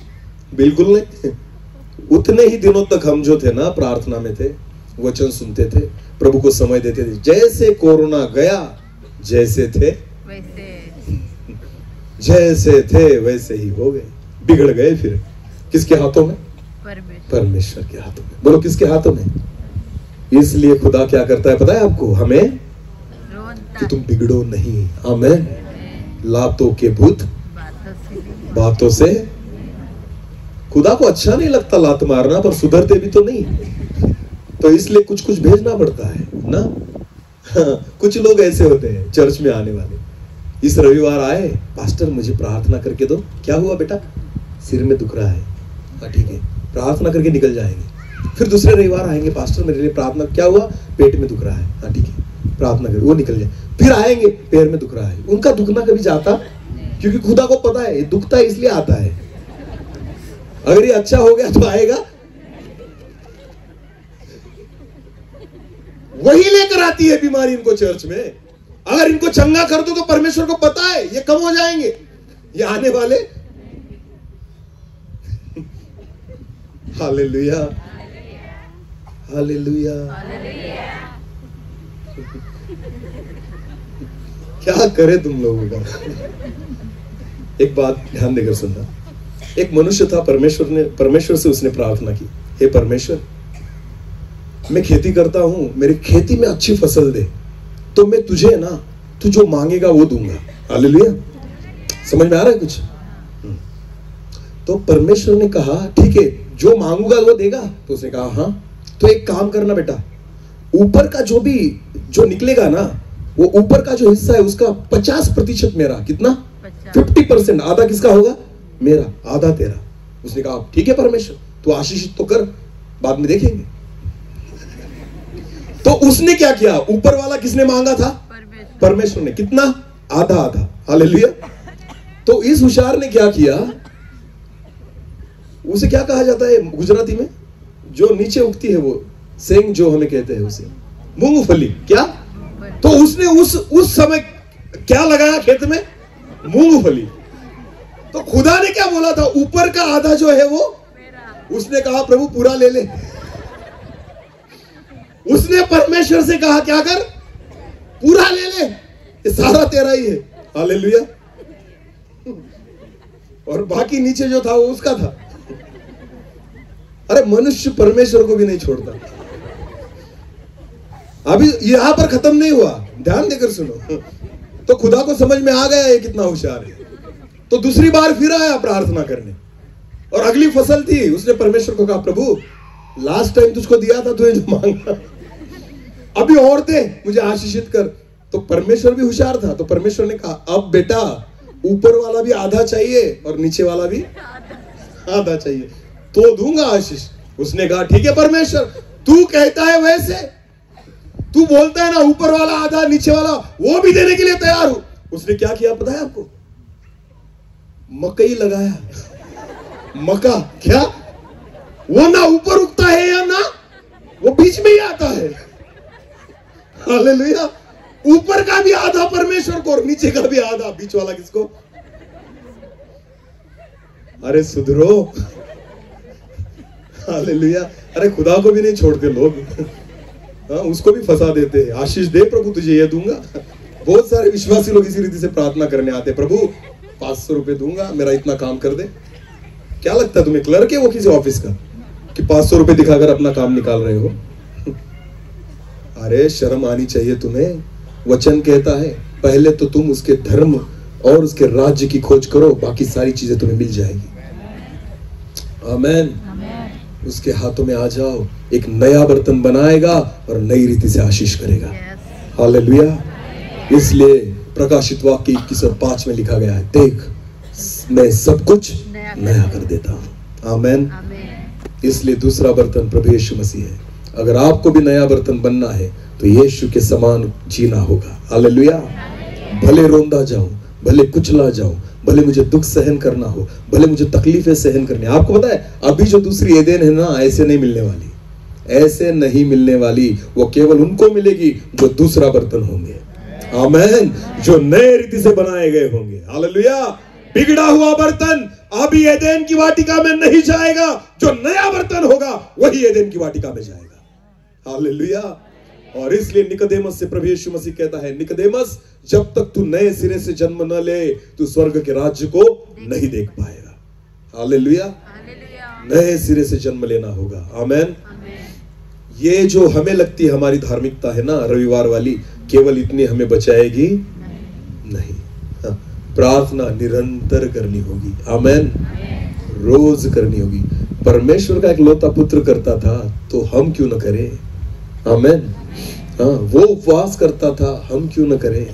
बिल्कुल नहीं। उतने ही दिनों तक हम जो थे ना प्रार्थना में थे, वचन सुनते थे, प्रभु को समय देते थे। जैसे कोरोना गया, जैसे थे जैसे थे वैसे ही हो गए, बिगड़ गए। फिर किसके हाथों में? परमेश्वर के हाथों में। बोलो किसके हाथों में? इसलिए खुदा क्या करता है पता है आपको? हमें कि तुम बिगड़ो नहीं। आमीन। लातों के भूत बातों से। खुदा को अच्छा नहीं लगता लात मारना, पर सुधरते भी तो नहीं, तो इसलिए कुछ कुछ भेजना पड़ता है ना। कुछ लोग ऐसे होते हैं चर्च में आने वाले। इस रविवार आए, पास्टर मुझे प्रार्थना करके दो। क्या हुआ बेटा? सिर में दुख रहा है। हाँ ठीक है, प्रार्थना करके निकल जाएंगे। फिर दूसरे रविवार आएंगे, पास्टर मेरे लिए प्रार्थना। क्या हुआ? पेट में दुख रहा है। हाँ ठीक है, प्रार्थना करके वो निकल जाए। फिर आएंगे, पैर में दुख रहा है। उनका दुखना कभी जाता? क्योंकि खुदा को पता है ये दुखता है इसलिए आता है। अगर ये अच्छा हो गया तो आएगा। वही लेकर आती है बीमारी इनको चर्च में। अगर इनको चंगा कर दो तो परमेश्वर को पता है ये कम हो जाएंगे, ये आने वाले। Hallelujah, hallelujah. क्या करे तुम लोगों का? एक बात ध्यान देकर सुनना। एक मनुष्य था, परमेश्वर से उसने प्रार्थना की, हे परमेश्वर, मैं खेती करता हूं, मेरी खेती में अच्छी फसल दे, तो मैं तुझे ना, तू जो मांगेगा वो दूंगा। हालेलुया। समझ में आ रहा है कुछ? तो परमेश्वर ने कहा ठीक है, जो मांगूंगा वो देगा। तो उसने कहा हाँ, तो एक काम करना बेटा, ऊपर का जो निकलेगा ना, वो ऊपर का जो हिस्सा है उसका 50% मेरा। कितना? 50%। आधा किसका होगा? मेरा, आधा तेरा। उसने कहा ठीक है परमेश्वर, तो आशीषित तो कर, बाद में देखेंगे। तो उसने क्या किया? ऊपर वाला किसने मांगा था? परमेश्वर ने। कितना? आधा आधा। हालेलुया। तो इस होशियार ने क्या किया? उसे क्या कहा जाता है गुजराती में, जो नीचे उगती है वो सेंग, जो हमें कहते हैं उसे मूंगफली। क्या? तो उसने उस समय क्या लगाया खेत में? मूंगफली। तो खुदा ने क्या बोला था? ऊपर का आधा जो है वो उसने कहा प्रभु पूरा ले ले। उसने परमेश्वर से कहा क्या कर? पूरा ले ले, ये सारा तेरा ही है। हालेलुया। और बाकी नीचे जो था वो उसका था। अरे मनुष्य परमेश्वर को भी नहीं छोड़ता। अभी यहां पर खत्म नहीं हुआ, ध्यान देकर सुनो। तो खुदा को समझ में आ गया ये कितना होशियार है। तो दूसरी बार फिर आया प्रार्थना करने, और अगली फसल थी। उसने परमेश्वर को कहा प्रभु लास्ट टाइम तुझको दिया था, तुझे जो मांगा, अभी और दे, मुझे आशीषित कर। तो परमेश्वर भी होशियार था। तो परमेश्वर ने कहा अब बेटा ऊपर वाला भी आधा चाहिए और नीचे वाला भी आधा चाहिए, तो दूंगा आशीष। उसने कहा ठीक है परमेश्वर, तू कहता है वैसे, तू बोलता है ना ऊपर वाला आधा नीचे वाला, वो भी देने के लिए तैयार हूं। उसने क्या किया पता है आपको? मकई लगाया। मका क्या? वो ना ऊपर उगता है या ना वो बीच में ही आता है। हालेलुया। ऊपर का भी आधा परमेश्वर को और नीचे का भी आधा, बीच वाला किसको? अरे सुधरो। हालेलुया। अरे खुदा को भी नहीं छोड़ते लोग। हाँ, उसको भी फंसा देते हैं। आशीष दे प्रभु, तुझे ये दूंगा। बहुत सारे विश्वासी लोग इसी रीति से प्रार्थना करने आते, प्रभु 500 रुपए दूंगा, मेरा इतना काम कर दे। क्या लगता है तुम्हें क्लर्क है वो किसी ऑफिस का कि 500 रुपए दिखाकर अपना काम निकाल रहे हो? अरे शर्म आनी चाहिए तुम्हें। वचन कहता है पहले तो तुम उसके धर्म और उसके राज्य की खोज करो, बाकी सारी चीजें तुम्हें मिल जाएगी। आमेन। उसके हाथों में आ जाओ, एक नया बर्तन बनाएगा और नई रीति से आशीष करेगा। हालेलुया। इसलिए प्रकाशित वाक्य 21:5 में लिखा गया है, देख मैं सब कुछ नया कर देता हूं। आमेन। इसलिए दूसरा बर्तन प्रभु यीशु मसीह है। अगर आपको भी नया बर्तन बनना है तो यीशु के समान जीना होगा। हालेलुया। भले रोंदा जाऊं, भले कुचला जाऊं, भले मुझे दुख सहन करना हो, भले मुझे तकलीफें सहन करनी। आपको पता है अभी जो दूसरी एदेन है ना, ऐसे नहीं मिलने वाली, ऐसे नहीं मिलने वाली। वो केवल उनको मिलेगी जो दूसरा बर्तन होंगे। आमेन। जो नए रीति से बनाए गए होंगे। हालेलुया। बिगड़ा हुआ बर्तन अभी एदेन की वाटिका में नहीं जाएगा, जो नया बर्तन होगा वही एदेन की वाटिका में जाएगा। हालेलुया। और इसलिए निकोदेमस से प्रभु यीशु मसीह कहता है, निकोदेमस जब तक तू नए सिरे से जन्म न ले तू स्वर्ग के राज्य को नहीं देख पाएगा। हालेलुया। नए सिरे से जन्म लेना होगा। आमेन। ये जो हमें लगती है हमारी धार्मिकता है ना रविवार वाली, केवल इतनी हमें बचाएगी नहीं। प्रार्थना निरंतर करनी होगी। आमेन। रोज करनी होगी। परमेश्वर का एक लौता पुत्र करता था तो हम क्यों न करें? आमेन। हाँ, वो उपवास करता था, हम क्यों न करें?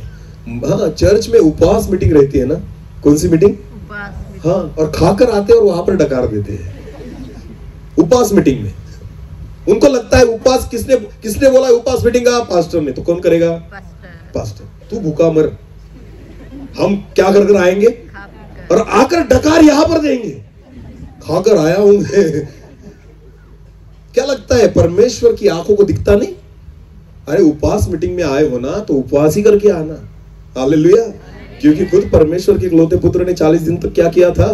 हाँ, चर्च में उपवास मीटिंग रहती है ना। कौन सी मीटिंग? हाँ, और खाकर आते हैं और वहां पर डकार देते हैं उपवास मीटिंग में। उनको लगता है उपवास किसने बोला उपवास मीटिंग का? पास्टर ने। तो कौन करेगा? पास्टर। तू भूखा मर, हम क्या कर कर आएंगे और आकर डकार यहां पर देंगे। खाकर आया हूं क्या लगता है परमेश्वर की आंखों को दिखता नहीं? अरे उपवास मीटिंग में आए हो ना तो उपवास ही करके आना। हालेलुया। क्योंकि खुद परमेश्वर के इकलौते पुत्र ने 40 दिन तक क्या किया था?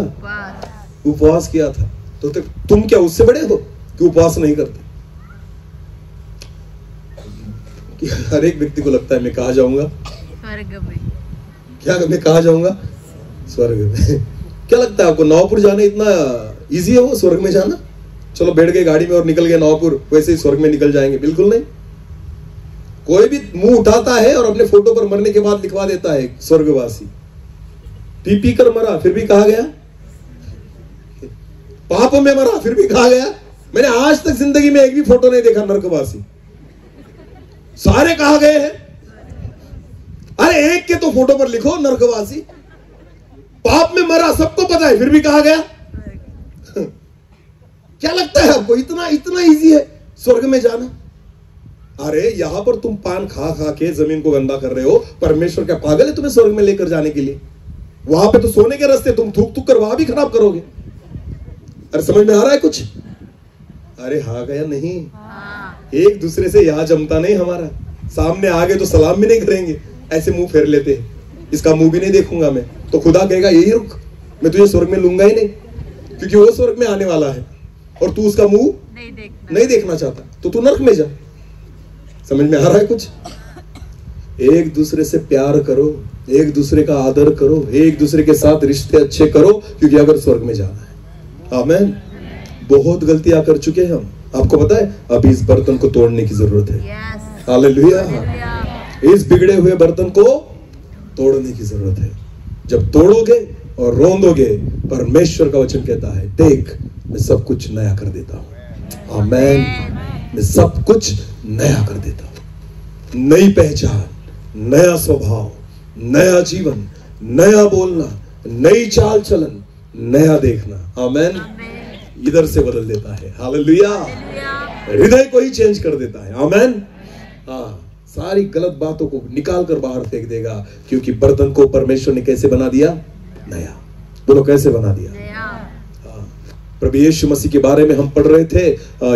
उपवास किया था। तो तुम क्या उससे बड़े हो कि उपवास नहीं करते? हर एक व्यक्ति को लगता है मैं कहा जाऊंगा स्वर्ग में। क्या मैं कहा जाऊंगा? स्वर्ग में। क्या लगता है आपको नौपुर जाना इतना इजी है वो स्वर्ग में जाना? चलो बैठ गए गाड़ी में और निकल गए नवापुर, वैसे ही स्वर्ग में निकल जाएंगे? बिल्कुल नहीं। कोई भी मुंह उठाता है और अपने फोटो पर मरने के बाद लिखवा देता है स्वर्गवासी। पी पी कर मरा फिर भी कहा गया, पाप में मरा फिर भी कहा गया। मैंने आज तक जिंदगी में एक भी फोटो नहीं देखा नरकवासी, सारे कहा गए हैं। अरे एक के तो फोटो पर लिखो नरकवासी, पाप में मरा सबको पता है फिर भी कहा गया। क्या लगता है आपको इतना इतना इजी है स्वर्ग में जाना? अरे यहां पर तुम पान खा खा के जमीन को गंदा कर रहे हो, परमेश्वर क्या पागल है तुम्हें स्वर्ग में लेकर जाने के लिए? वहां पे तो सोने के रास्ते तुम थूक थूक कर वहां भी खराब करोगे। अरे समझ में आ रहा है कुछ? अरे हाँ गया नहीं, एक दूसरे से यहां जमता नहीं हमारा। सामने आ गए तो सलाम भी नहीं करेंगे, ऐसे मुंह फेर लेते हैं। इसका मुंह भी नहीं देखूंगा मैं, तो खुदा कहेगा यही रुक, मैं तुझे स्वर्ग में लूंगा ही नहीं, क्योंकि वो स्वर्ग में आने वाला है और तू उसका मुंह नहीं देखना चाहता, तो तू नरक में जा। समझ में आ रहा है कुछ? एक दूसरे से प्यार करो, एक दूसरे का आदर करो, एक दूसरे के साथ रिश्ते अच्छे करो, क्योंकि अगर स्वर्ग में जाना है। आमीन। बहुत गलतियां कर चुके हैं हम, आपको पता है। अभी इस बर्तन को तोड़ने की जरूरत है। हालेलुया। इस बिगड़े हुए बर्तन को तोड़ने की जरूरत है। जब तोड़ोगे और रोंदोगे, परमेश्वर का वचन कहता है, देख मैं सब कुछ नया कर देता हूं। आमीन। मैं सब कुछ नया कर देता हूं। नई पहचान, नया स्वभाव, नया जीवन, नया बोलना, नई चाल चलन, नया देखना। आमीन। इधर से बदल देता है। हालेलुया। हृदय को ही चेंज कर देता है। आमीन। हाँ, सारी गलत बातों को निकाल कर बाहर फेंक देगा, क्योंकि बर्तन को परमेश्वर ने कैसे बना दिया? नया। बोलो कैसे बना दिया? प्रभु यीशु मसीह के बारे में हम पढ़ रहे थे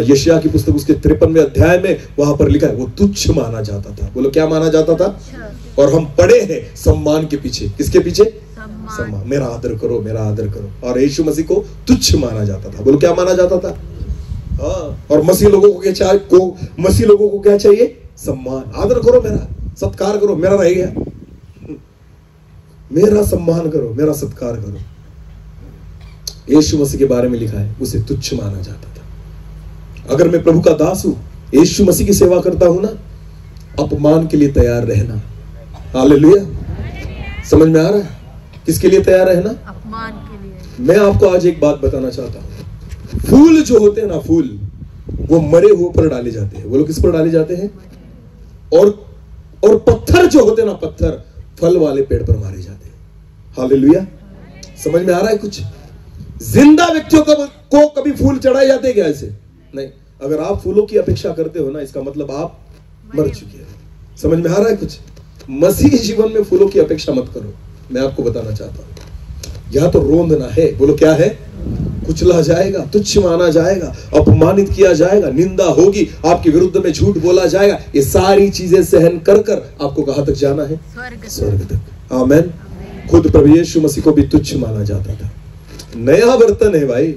यशायाह की पुस्तक उसके 53वें अध्याय में, वहां पर लिखा है वो तुच्छ माना जाता था। बोलो क्या माना जाता था? और हम पढ़े हैं सम्मान के पीछे। किसके पीछे? सम्मान। मेरा आदर करो, मेरा आदर करो। और यीशु मसीह को तुच्छ माना जाता था। बोलो क्या माना जाता था? हाँ। और मसीह लोगों को क्या चाहिए? सम्मान। आदर करो, मेरा सत्कार करो, मेरा रह गया। मेरा सम्मान करो, मेरा सत्कार करो। यीशु मसीह के बारे में लिखा है उसे तुच्छ माना जाता था। अगर मैं प्रभु का दास हूं, यीशु मसीह की सेवा करता हूं ना, अपमान के लिए तैयार रहना। हालेलुया। समझ में आ रहा है? किसके लिए तैयार रहना? अपमान के लिए। मैं आपको आज एक बात बताना चाहता हूं। फूल जो होते हैं ना, फूल वो मरे हुए पर डाले जाते हैं। बोलो किस पर डाले जाते हैं? और पत्थर जो होते हैं ना, पत्थर फल वाले पेड़ पर मारे जाते हैं। हालेलुया। समझ में आ रहा है कुछ? जिंदा व्यक्तियों को कभी फूल चढ़ाए जाते हैं क्या? ऐसे नहीं। अगर आप फूलों की अपेक्षा करते हो ना, इसका मतलब आप मर चुके हो। समझ में आ रहा है कुछ? मसीही जीवन में फूलों की अपेक्षा मत करो। मैं आपको बताना चाहता हूं, यहां तो रोंदना है। बोलो क्या है? कुचला जाएगा, तुच्छ माना जाएगा, अपमानित किया जाएगा, निंदा होगी, आपके विरुद्ध में झूठ बोला जाएगा। ये सारी चीजें सहन कर कर आपको कहां तक जाना है? स्वर्ग तक। आमीन। खुद प्रभु यीशु मसीह को भी तुच्छ माना जाता था। नया बर्तन है भाई,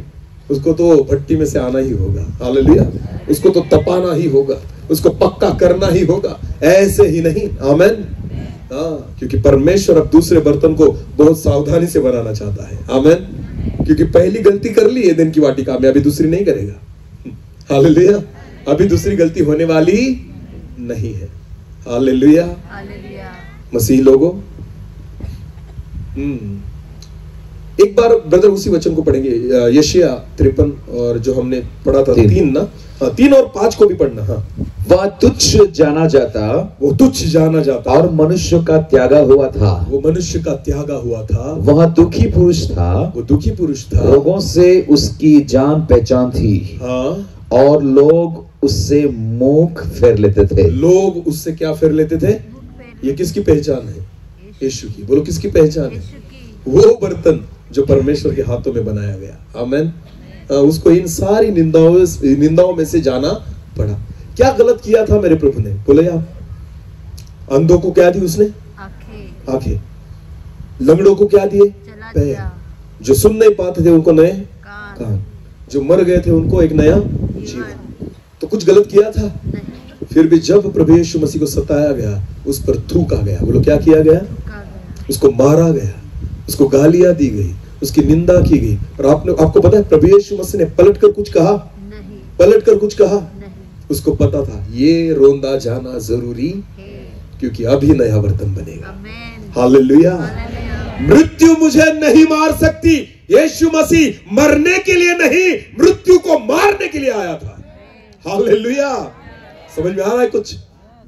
उसको तो भट्टी में से आना ही होगा। हालेलुया। उसको तो तपाना ही होगा, उसको पक्का करना ही होगा, ऐसे ही नहीं। आमीन। हाँ, क्योंकि परमेश्वर अब दूसरे बर्तन को बहुत सावधानी से बनाना चाहता है। आमीन। क्योंकि पहली गलती कर ली एदेन की वाटिका में, अभी दूसरी नहीं करेगा। हालेलुया। अभी दूसरी गलती होने वाली नहीं है। हालेलुया। मसीह लोगों, एक बार ब्रदर उसी वचन को पढ़ेंगे, यशायाह 53 और जो हमने पढ़ा था 3 ना, 3 और 5 को भी पढ़ना। हाँ। वह तुच्छ जाना जाता, वो तुच्छ जाना जाता, और मनुष्य का त्यागा हुआ था। वो मनुष्य का त्यागा हुआ था। वह दुखी पुरुष था, वो दुखी पुरुष था। लोगों से उसकी जान पहचान थी। हाँ। और लोग उससे मुख फेर लेते थे। लोग उससे क्या फेर लेते थे? ये किसकी पहचान है? यीशु की। बोलो किसकी पहचान है? वो बर्तन जो परमेश्वर के हाथों में बनाया गया। आमीन। उसको इन सारी निंदाओं में से जाना पड़ा। क्या गलत किया था मेरे प्रभु ने? बोले आप। अंधों को क्या दी उसने? आंखें। लंगड़ों को क्या दिए? पैर। जो सुन नहीं पाते थे उनको नए कान। जो मर गए थे उनको एक नया जीवन। तो कुछ गलत किया था? फिर भी जब प्रभु यीशु मसीह को सताया गया, उस पर थूका गया। बोलो क्या किया गया? उसको मारा गया, उसको गालियां दी गई, उसकी निंदा की गई। और आपको पता है प्रभु यीशु मसीह ने पलट कर कुछ कहा? पलट कर कुछ कहा? नहीं उसको पता था ये रोंदा जाना जरूरी, है। क्योंकि अभी नया बर्तन बनेगा। आमेन। हालेलुया। हालेलुया। मृत्यु मुझे नहीं मार सकती। यीशु मसीह मरने के लिए नहीं, मृत्यु को मारने के लिए आया था। हालेलुया। समझ में आ रहा है कुछ?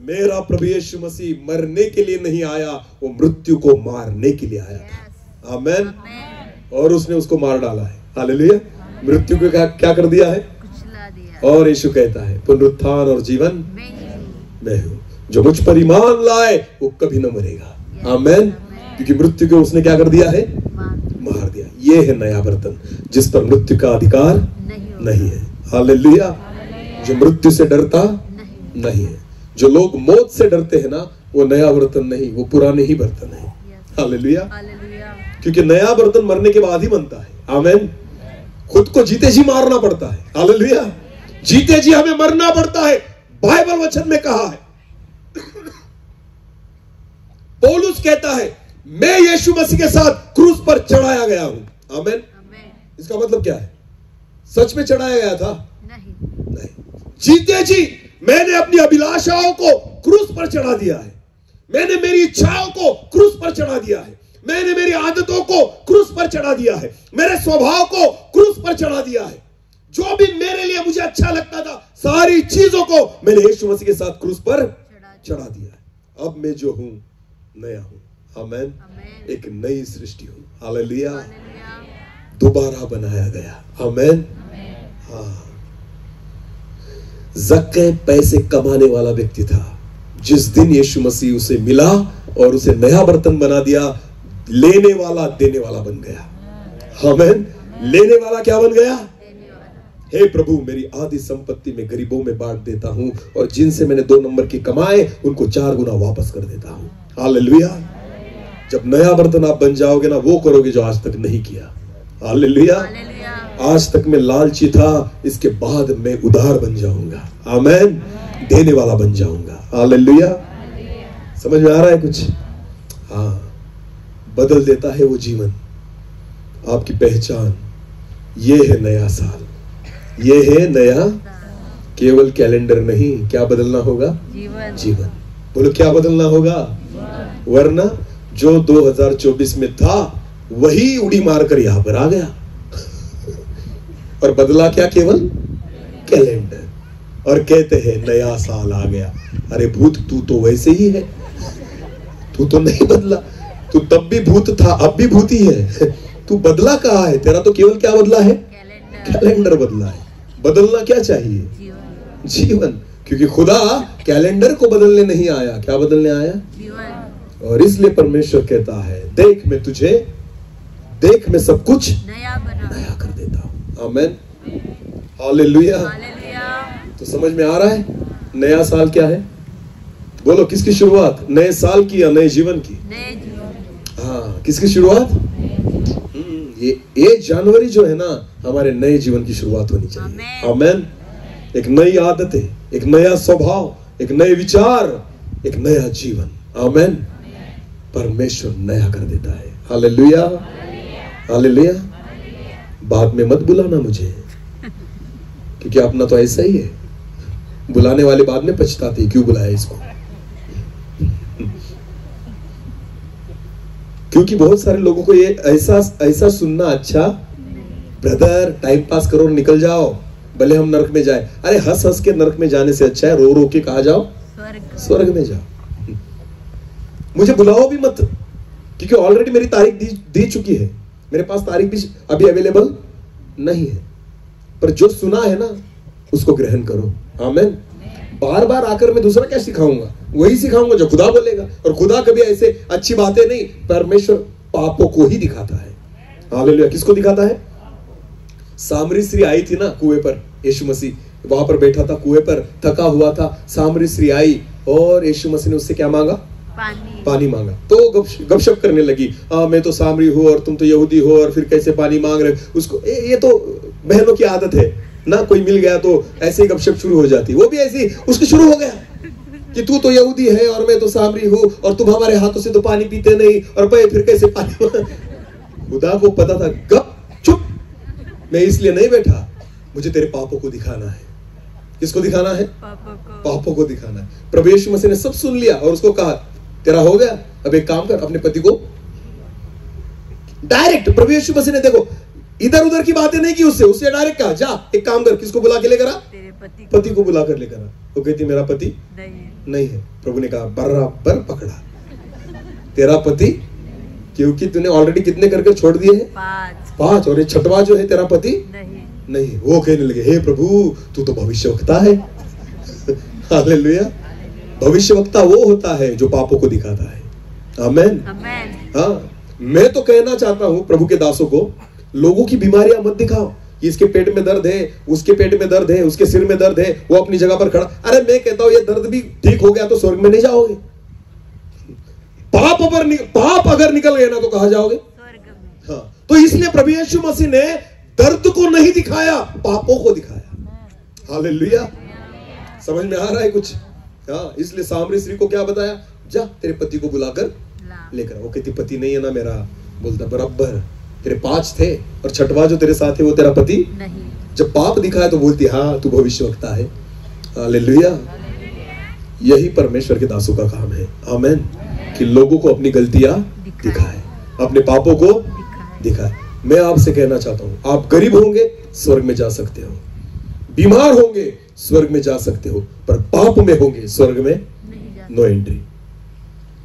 मेरा प्रभु यीशु मसीह मरने के लिए नहीं आया, वो मृत्यु को मारने के लिए आया था। आमेन। आमेन। और उसने उसको मार डाला है। हालेलुया। मृत्यु को क्या कर दिया है? कुचला दिया। और यीशु कहता है पुनरुत्थान और जीवन मैं ही हूँ। मैं हूं। जो मुझ पर ईमान लाए वो कभी न मरेगा। आमेन। क्योंकि मृत्यु को उसने क्या कर दिया है? मार दिया। ये है नया बर्तन जिस पर मृत्यु का अधिकार नहीं है। हालेलुया। जो मृत्यु से डरता नहीं है। जो लोग मौत से डरते हैं ना, वो नया बर्तन नहीं, वो पुराने ही बर्तन है। हालेलुया। हालेलुया। क्योंकि नया बर्तन मरने के बाद ही बनता है। आमेन। खुद को जीते जी मारना पड़ता है। हालेलुया। जीते जी हमें मरना पड़ता है। बाइबल वचन में कहा है, पौलुस कहता है मैं यीशु मसीह के साथ क्रूस पर चढ़ाया गया हूं। आमेन। आमेन। इसका मतलब क्या है? सच में चढ़ाया गया था? नहीं। नहीं। जीते जी मैंने अपनी अभिलाषाओं को क्रूस पर चढ़ा दिया है। मैंने मेरी इच्छाओं को क्रूस पर चढ़ा दिया है। मैंने मेरी आदतों को क्रूस पर चढ़ा दिया है। मेरे स्वभाव को क्रूस पर चढ़ा दिया है। जो भी मेरे लिए मुझे अच्छा लगता था, सारी चीजों को मैंने यीशु मसीह के साथ क्रूस पर चढ़ा दिया है। अब मैं जो हूं नया हूं। आमेन। आमेन। एक नई सृष्टि हूं। हालेलुया। हालेलुया। दोबारा बनाया गया। आमेन। हाँ। जक्कै पैसे कमाने वाला व्यक्ति था। जिस दिन यीशु मसीह उसे मिला और उसे नया बर्तन बना दिया, लेने वाला देने वाला बन गया। आमेन। लेने वाला क्या बन गया? हे प्रभु, मेरी आधी संपत्ति में गरीबों में बांट देता हूं और जिनसे मैंने 2 नंबर की कमाए उनको 4 गुना वापस कर देता हूं। हालेलुया। जब नया बर्तन आप बन जाओगे ना, वो करोगे जो आज तक नहीं किया। हालेलुया। हालेलुया। आज तक मैं लालची था, इसके बाद मैं उदार बन जाऊंगा। आमेन। देने वाला बन जाऊंगा। हालेलुया। समझ में आ रहा है कुछ? हाँ। बदल देता है वो जीवन, आपकी पहचान। ये है नया साल, ये है नया। केवल कैलेंडर नहीं, क्या बदलना होगा? जीवन। जीवन। बोलो क्या बदलना होगा? वरना जो 2024 में था वही उड़ी मारकर यहां पर आ गया। और बदला क्या? केवल कैलेंडर। और कहते हैं नया साल आ गया। अरे भूत, तू तो वैसे ही है, तू तो नहीं बदला। तू तब भी भूत था, अब भी भूत ही है। तू बदला कहाँ है? तेरा तो केवल क्या बदला है? कैलेंडर बदला है। बदलना क्या चाहिए? जीवन। क्योंकि खुदा कैलेंडर को बदलने नहीं आया, क्या बदलने आया? जीवन। और इसलिए परमेश्वर कहता है देख मैं तुझे, देख मैं सब कुछ नया बना। नया कर देता हूं। आमेन। हालेलुया। हालेलुया। तो समझ में आ रहा है नया साल क्या है? बोलो किसकी शुरुआत? नए साल की या नए जीवन की? नए जीवन। हाँ, किसकी शुरुआत? ये 1 जनवरी जो है ना, हमारे नए जीवन की शुरुआत होनी चाहिए। आमेन। एक नई आदतें, एक नया स्वभाव, एक नए विचार, एक नया जीवन। आमेन। परमेश्वर नया कर देता है। हालेलुया। हालेलुया। बाद में मत बुलाना मुझे, क्योंकि अपना तो ऐसा ही है। बुलाने वाले बाद में पछताते, क्यों बुलाया इसको। क्योंकि बहुत सारे लोगों को ये ऐसा सुनना, अच्छा ब्रदर टाइम पास करो और निकल जाओ, भले हम नरक में जाए। अरे हंस हंस के नरक में जाने से अच्छा है रो रो के कहा जाओ स्वर्ग में जाओ। मुझे बुलाओ भी मत, क्योंकि ऑलरेडी मेरी तारीख दी चुकी है। मेरे पास तारीख भी अभी अवेलेबल नहीं है। पर जो सुना है ना, उसको ग्रहण करो। आमेन। बार बार आकर मैं दूसरा क्या सिखाऊंगा? वही सिखाऊंगा जो खुदा बोलेगा। और खुदा कभी ऐसे अच्छी बातें नहीं, परमेश्वर पापों को ही दिखाता है। हालेलुया। किसको दिखाता है? सामरी स्त्री आई थी ना कुएं पर, यीशु मसीह वहां पर बैठा था कुएं पर, थका हुआ था। सामरी स्त्री आई और यीशु मसीह ने उससे क्या मांगा? पानी मांगा। तो गपशप करने लगी, मैं तो सामरी हूं और तुम तो यहूदी हो, और फिर कैसे पानी मांग रहे? उसको ये तो बहनों की आदत है ना, कोई मिल गया तो ऐसे ही गपशप शुरू हो जाती। वो भी ऐसी उसकी शुरू हो गया कि तू तो यहूदी है और मैं तो सामरी हूं, और तुम हमारे हाथों से तो पानी पीते नहीं, और फिर कैसे पानी। खुदा को पता था, गप चुप, मैं इसलिए नहीं बैठा, मुझे तेरे पापों को दिखाना है। किसको दिखाना है? पापों को। पापों को दिखाना है। प्रभु यीशु मसीह ने सब सुन लिया और उसको कहा तेरा हो गया, अब एक काम कर, अपने पति को डायरेक्ट, प्रभु यीशु मसीह ने देखो इधर उधर की बातें नहीं की उससे डायरेक्ट कहा जा एक काम कर, किसको बुला के लेकर आ? तेरे पति पति को बुला कर लेकर आ। वो कहती मेरा पति नहीं है। प्रभु ने कहा बराबर पकड़ा, तेरा पति, क्योंकि तूने ऑलरेडी कितने करके छोड़ दिए हैं? 5, और ये छठवां जो है तेरा पति नहीं। वो कहने लगे हे प्रभु तू तो भविष्यवक्ता है। हालेलुया। भविष्यवक्ता वो होता है जो पापों को दिखाता है। आमेन। हाँ, मैं तो कहना चाहता हूं प्रभु के दासों को, लोगों की बीमारियां मत दिखाओ, इसके पेट में दर्द है, उसके पेट में दर्द है, उसके सिर में दर्द है, वो अपनी जगह पर खड़ा। अरे मैं कहता हूं ये दर्द भी ठीक हो गया तो स्वर्ग में नहीं जाओगे। पाप अगर निकल गए ना तो कहां जाओगे? हाँ, तो इसलिए प्रभु यीशु मसीह ने दर्द को नहीं दिखाया, पापों को दिखाया। हालेलुया। समझ में आ रहा है कुछ? हाँ, इसलिए सामरी स्त्री को क्या बताया? जा तेरे पति को बुलाकर लेकर। वो कहती पति नहीं है ना मेरा। बोलता बराबर, तेरे 5 थे और छठवां जो तेरे साथ है वो तेरा पति नहीं। जब पाप दिखाया तो बोलती हाँ तू भविष्यवक्ता है। हालेलुया। यही परमेश्वर के दासों का काम है। आमेन। कि लोगों को अपनी गलतियां दिखाए, अपने पापों को दिखाए। मैं आपसे कहना चाहता हूं, आप गरीब होंगे स्वर्ग में जा सकते हो, बीमार होंगे स्वर्ग में जा सकते हो, पर पाप में होंगे स्वर्ग में नो एंट्री,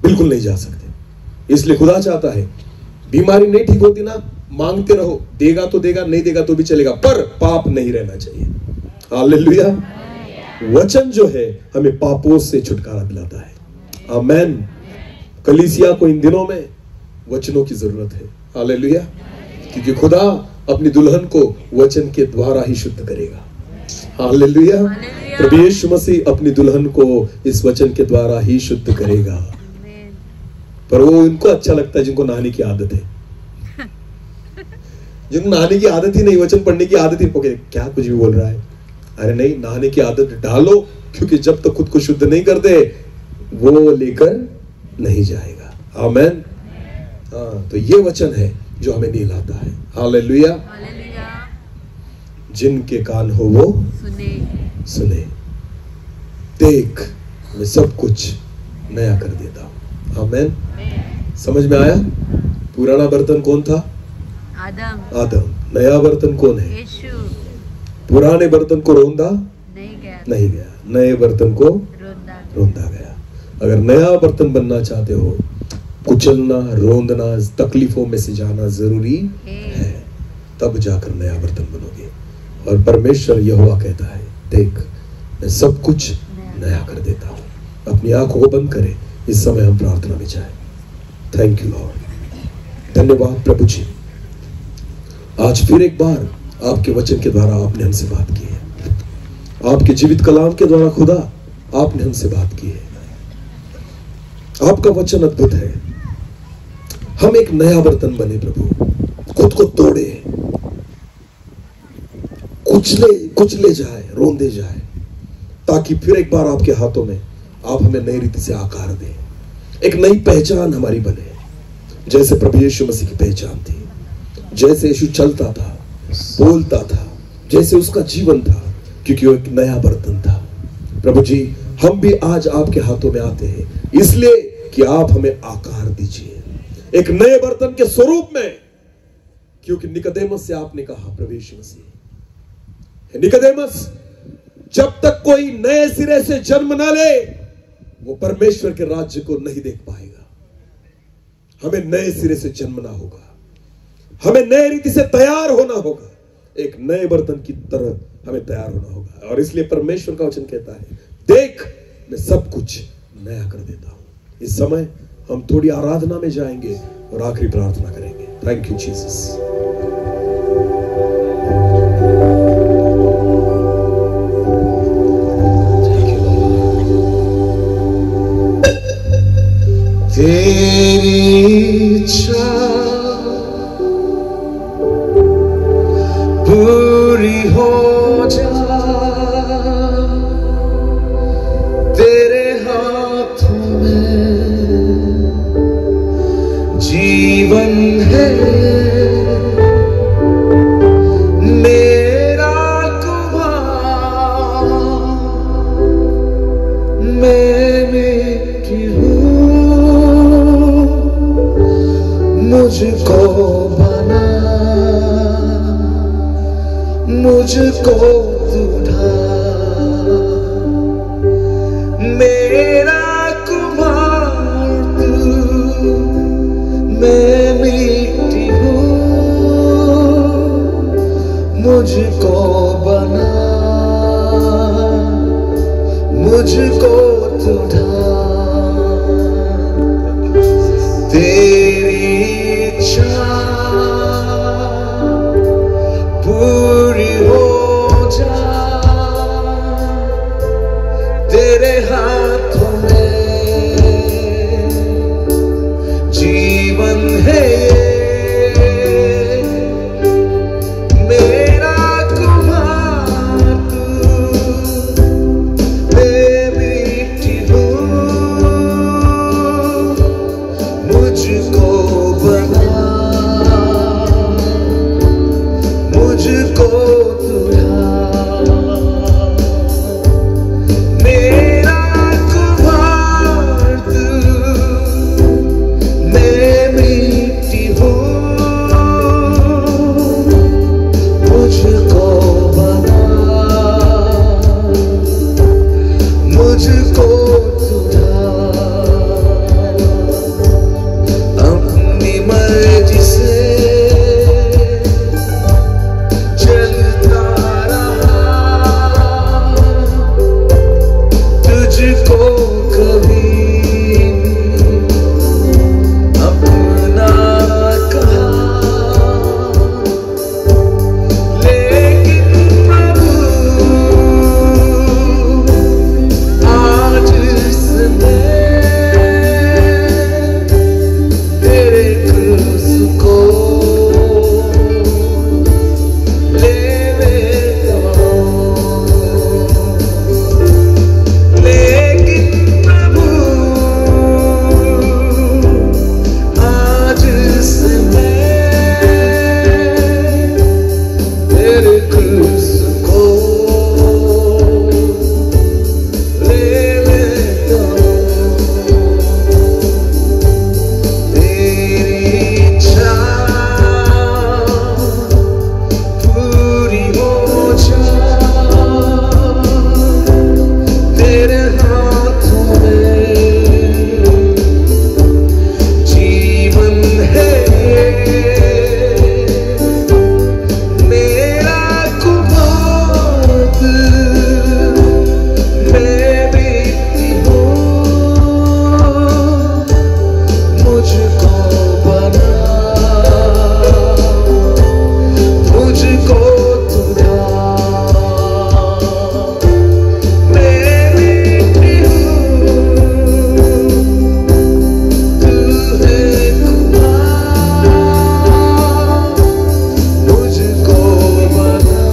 बिल्कुल नहीं जा सकते। इसलिए खुदा चाहता है बीमारी नहीं ठीक होती ना, मांगते रहो, देगा तो देगा, नहीं देगा तो भी चलेगा, पर पाप नहीं रहना चाहिए। हालेलुया। वचन जो है हमें पापों से छुटकारा दिलाता है। आमेन। कलीसिया को इन दिनों में वचनों की जरूरत है। हालेलुया। क्योंकि खुदा अपनी दुल्हन को वचन के द्वारा ही शुद्ध करेगा। हालेलुया। प्रभु यीशु मसीह अपनी दुल्हन को इस वचन के द्वारा ही शुद्ध करेगा। पर वो उनको अच्छा लगता है जिनको नहाने की आदत है। जिनको नहाने की आदत ही नहीं, वचन पढ़ने की आदत ही, क्या कुछ भी बोल रहा है। अरे नहीं, नहाने की आदत डालो, क्योंकि जब तक खुद को शुद्ध नहीं कर दे वो लेकर नहीं जाएगा। आमेन। हाँ, तो ये वचन है जो हमें नहलाता है। हालेलुया। जिनके कान हो वो सुने। देख मैं सब कुछ नया कर देता हूं। आमेन। समझ में आया? पुराना बर्तन कौन था? आदम। नया बर्तन कौन है? यीशु। पुराने बर्तन को रोंदा नहीं गया, नए बर्तन को रोंदा गया। अगर नया बर्तन बनना चाहते हो, कुचलना, रोंदना, तकलीफों में से जाना जरूरी है, तब जाकर नया बर्तन बनोगे। और परमेश्वर यहोवा कहता है देख मैं सब कुछ नया कर देता हूं। अपनी आंखों को बंद करें, इस समय हम प्रार्थना में जाएं। Thank you Lord. धन्यवाद प्रभु जी, आज फिर एक बार आपके वचन के द्वारा आपने हमसे बात की है। आपके जीवित कलाम के द्वारा खुदा आपने हमसे बात की है। आपका वचन अद्भुत है। हम एक नया बर्तन बने प्रभु, खुद को तोड़े, कुचले जाए, रोंदे जाए, ताकि फिर एक बार आपके हाथों में आप हमें नई रीति से आकार दें, एक नई पहचान हमारी बने, जैसे प्रभु यीशु मसीह की पहचान थी, जैसे यीशु चलता था, बोलता था, जैसे उसका जीवन था, क्योंकि वो एक नया बर्तन था। प्रभु जी, हम भी आज आपके हाथों में आते हैं, इसलिए कि आप हमें आकार दीजिए एक नए बर्तन के स्वरूप में। क्योंकि निकोदेमस से आपने कहा प्रभु यीशु मसीह, निकोदेमस, जब तक कोई नए सिरे से जन्म ना ले वो परमेश्वर के राज्य को नहीं देख पाएगा। हमें नए सिरे से जन्मना होगा, हमें नए रीति से तैयार होना होगा, एक नए बर्तन की तरह हमें तैयार होना होगा। और इसलिए परमेश्वर का वचन कहता है देख मैं सब कुछ नया कर देता हूं। इस समय हम थोड़ी आराधना में जाएंगे और आखिरी प्रार्थना करेंगे। Thank you Jesus. तेरी इच्छा पूरी हो जा, तेरे हाथों में जीवन है। मेरा कुमार मुझको बना, मुझको तू ढाल, मेरा कुमार तू, मैं मिट्टी हूँ, मुझको बना, मुझको तू ढाल, तेरी इच्छा पूरी हो जाए, तेरे हाथों में जीवन है ये, मेरा कुमार तू, मैं मिट्टी हूँ, मुझको बना, मुझको तू ढाल, मेरा कुमार तू, मैं मिट्टी हूँ, मुझको बना, मुझको तू ढाल, अपनी मर्जी से चलता रहा, तुझको कभी अपना कहा, लेकिन प्रभु आज इसने तेरे क्रूस को ले लेता हूँ, लेकिन प्रभु आज इसने तेरे क्रूस को ले लेता हूँ, तेरी इच्छा पूरी हो जाए, तेरे हाथों में जीवन है ये, मेरा कुमार तू, मैं मिट्टी हूँ, मुझको बना, मुझको तू ढाल, मैं मिट्टी हूँ, तू है कुमार, मुझको बना,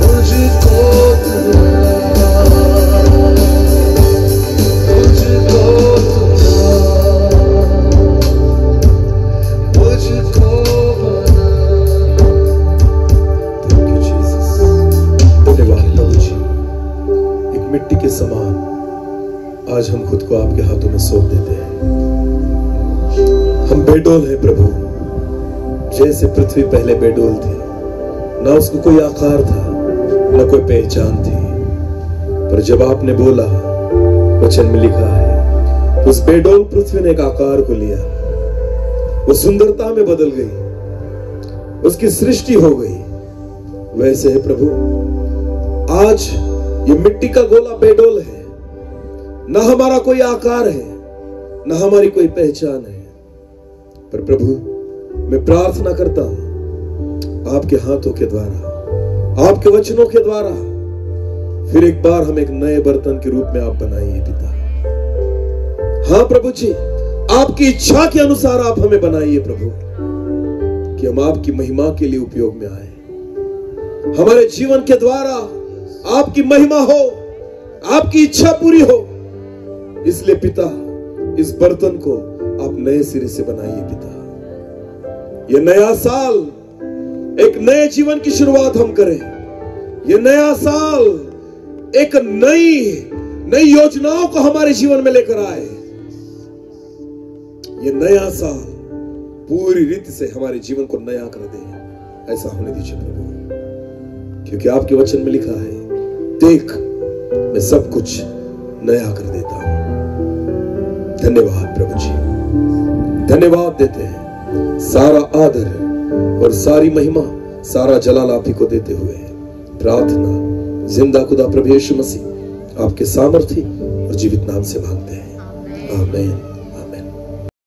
मुझको तू ढाल, मुझको तू ढाल, मुझको बना। Thank you, Jesus. धन्यवाद प्रभु जी। एक मिट्टी के समान आज हम खुद को आपके हाथों में सौंप देते हैं। हम बेडोल हैं प्रभु, जैसे पृथ्वी पहले बेडोल थी, ना उसको कोई आकार था, ना कोई पहचान थी, पर जब आपने बोला, वचन में लिखा है, उस बेडोल पृथ्वी ने एक आकार को लिया, वो सुंदरता में बदल गई, उसकी सृष्टि हो गई। वैसे है प्रभु, आज ये मिट्टी का गोला बेडोल है, ना हमारा कोई आकार है, ना हमारी कोई पहचान है, पर प्रभु मैं प्रार्थना करता हूं आपके हाथों के द्वारा, आपके वचनों के द्वारा फिर एक बार हम एक नए बर्तन के रूप में आप बनाइए पिता। हाँ प्रभु जी, आपकी इच्छा के अनुसार आप हमें बनाइए प्रभु, कि हम आपकी महिमा के लिए उपयोग में आए, हमारे जीवन के द्वारा आपकी महिमा हो, आपकी इच्छा पूरी हो। इसलिए पिता, इस बर्तन को आप नए सिरे से बनाइए पिता। ये नया साल एक नए जीवन की शुरुआत हम करें। ये नया साल एक नई योजनाओं को हमारे जीवन में लेकर आए। ये नया साल पूरी रीति से हमारे जीवन को नया कर दे। ऐसा होने दीजिए प्रभु, क्योंकि आपके वचन में लिखा है, देख मैं सब कुछ नया कर देता हूं। धन्यवाद प्रभु जी, धन्यवाद देते हैं। सारा आदर और सारी महिमा, सारा जलाल आप ही को देते हुए प्रार्थना जिंदा खुदा प्रभु यीशु मसीह आपके सामर्थी और जीवित नाम से मांगते हैं। आमीन।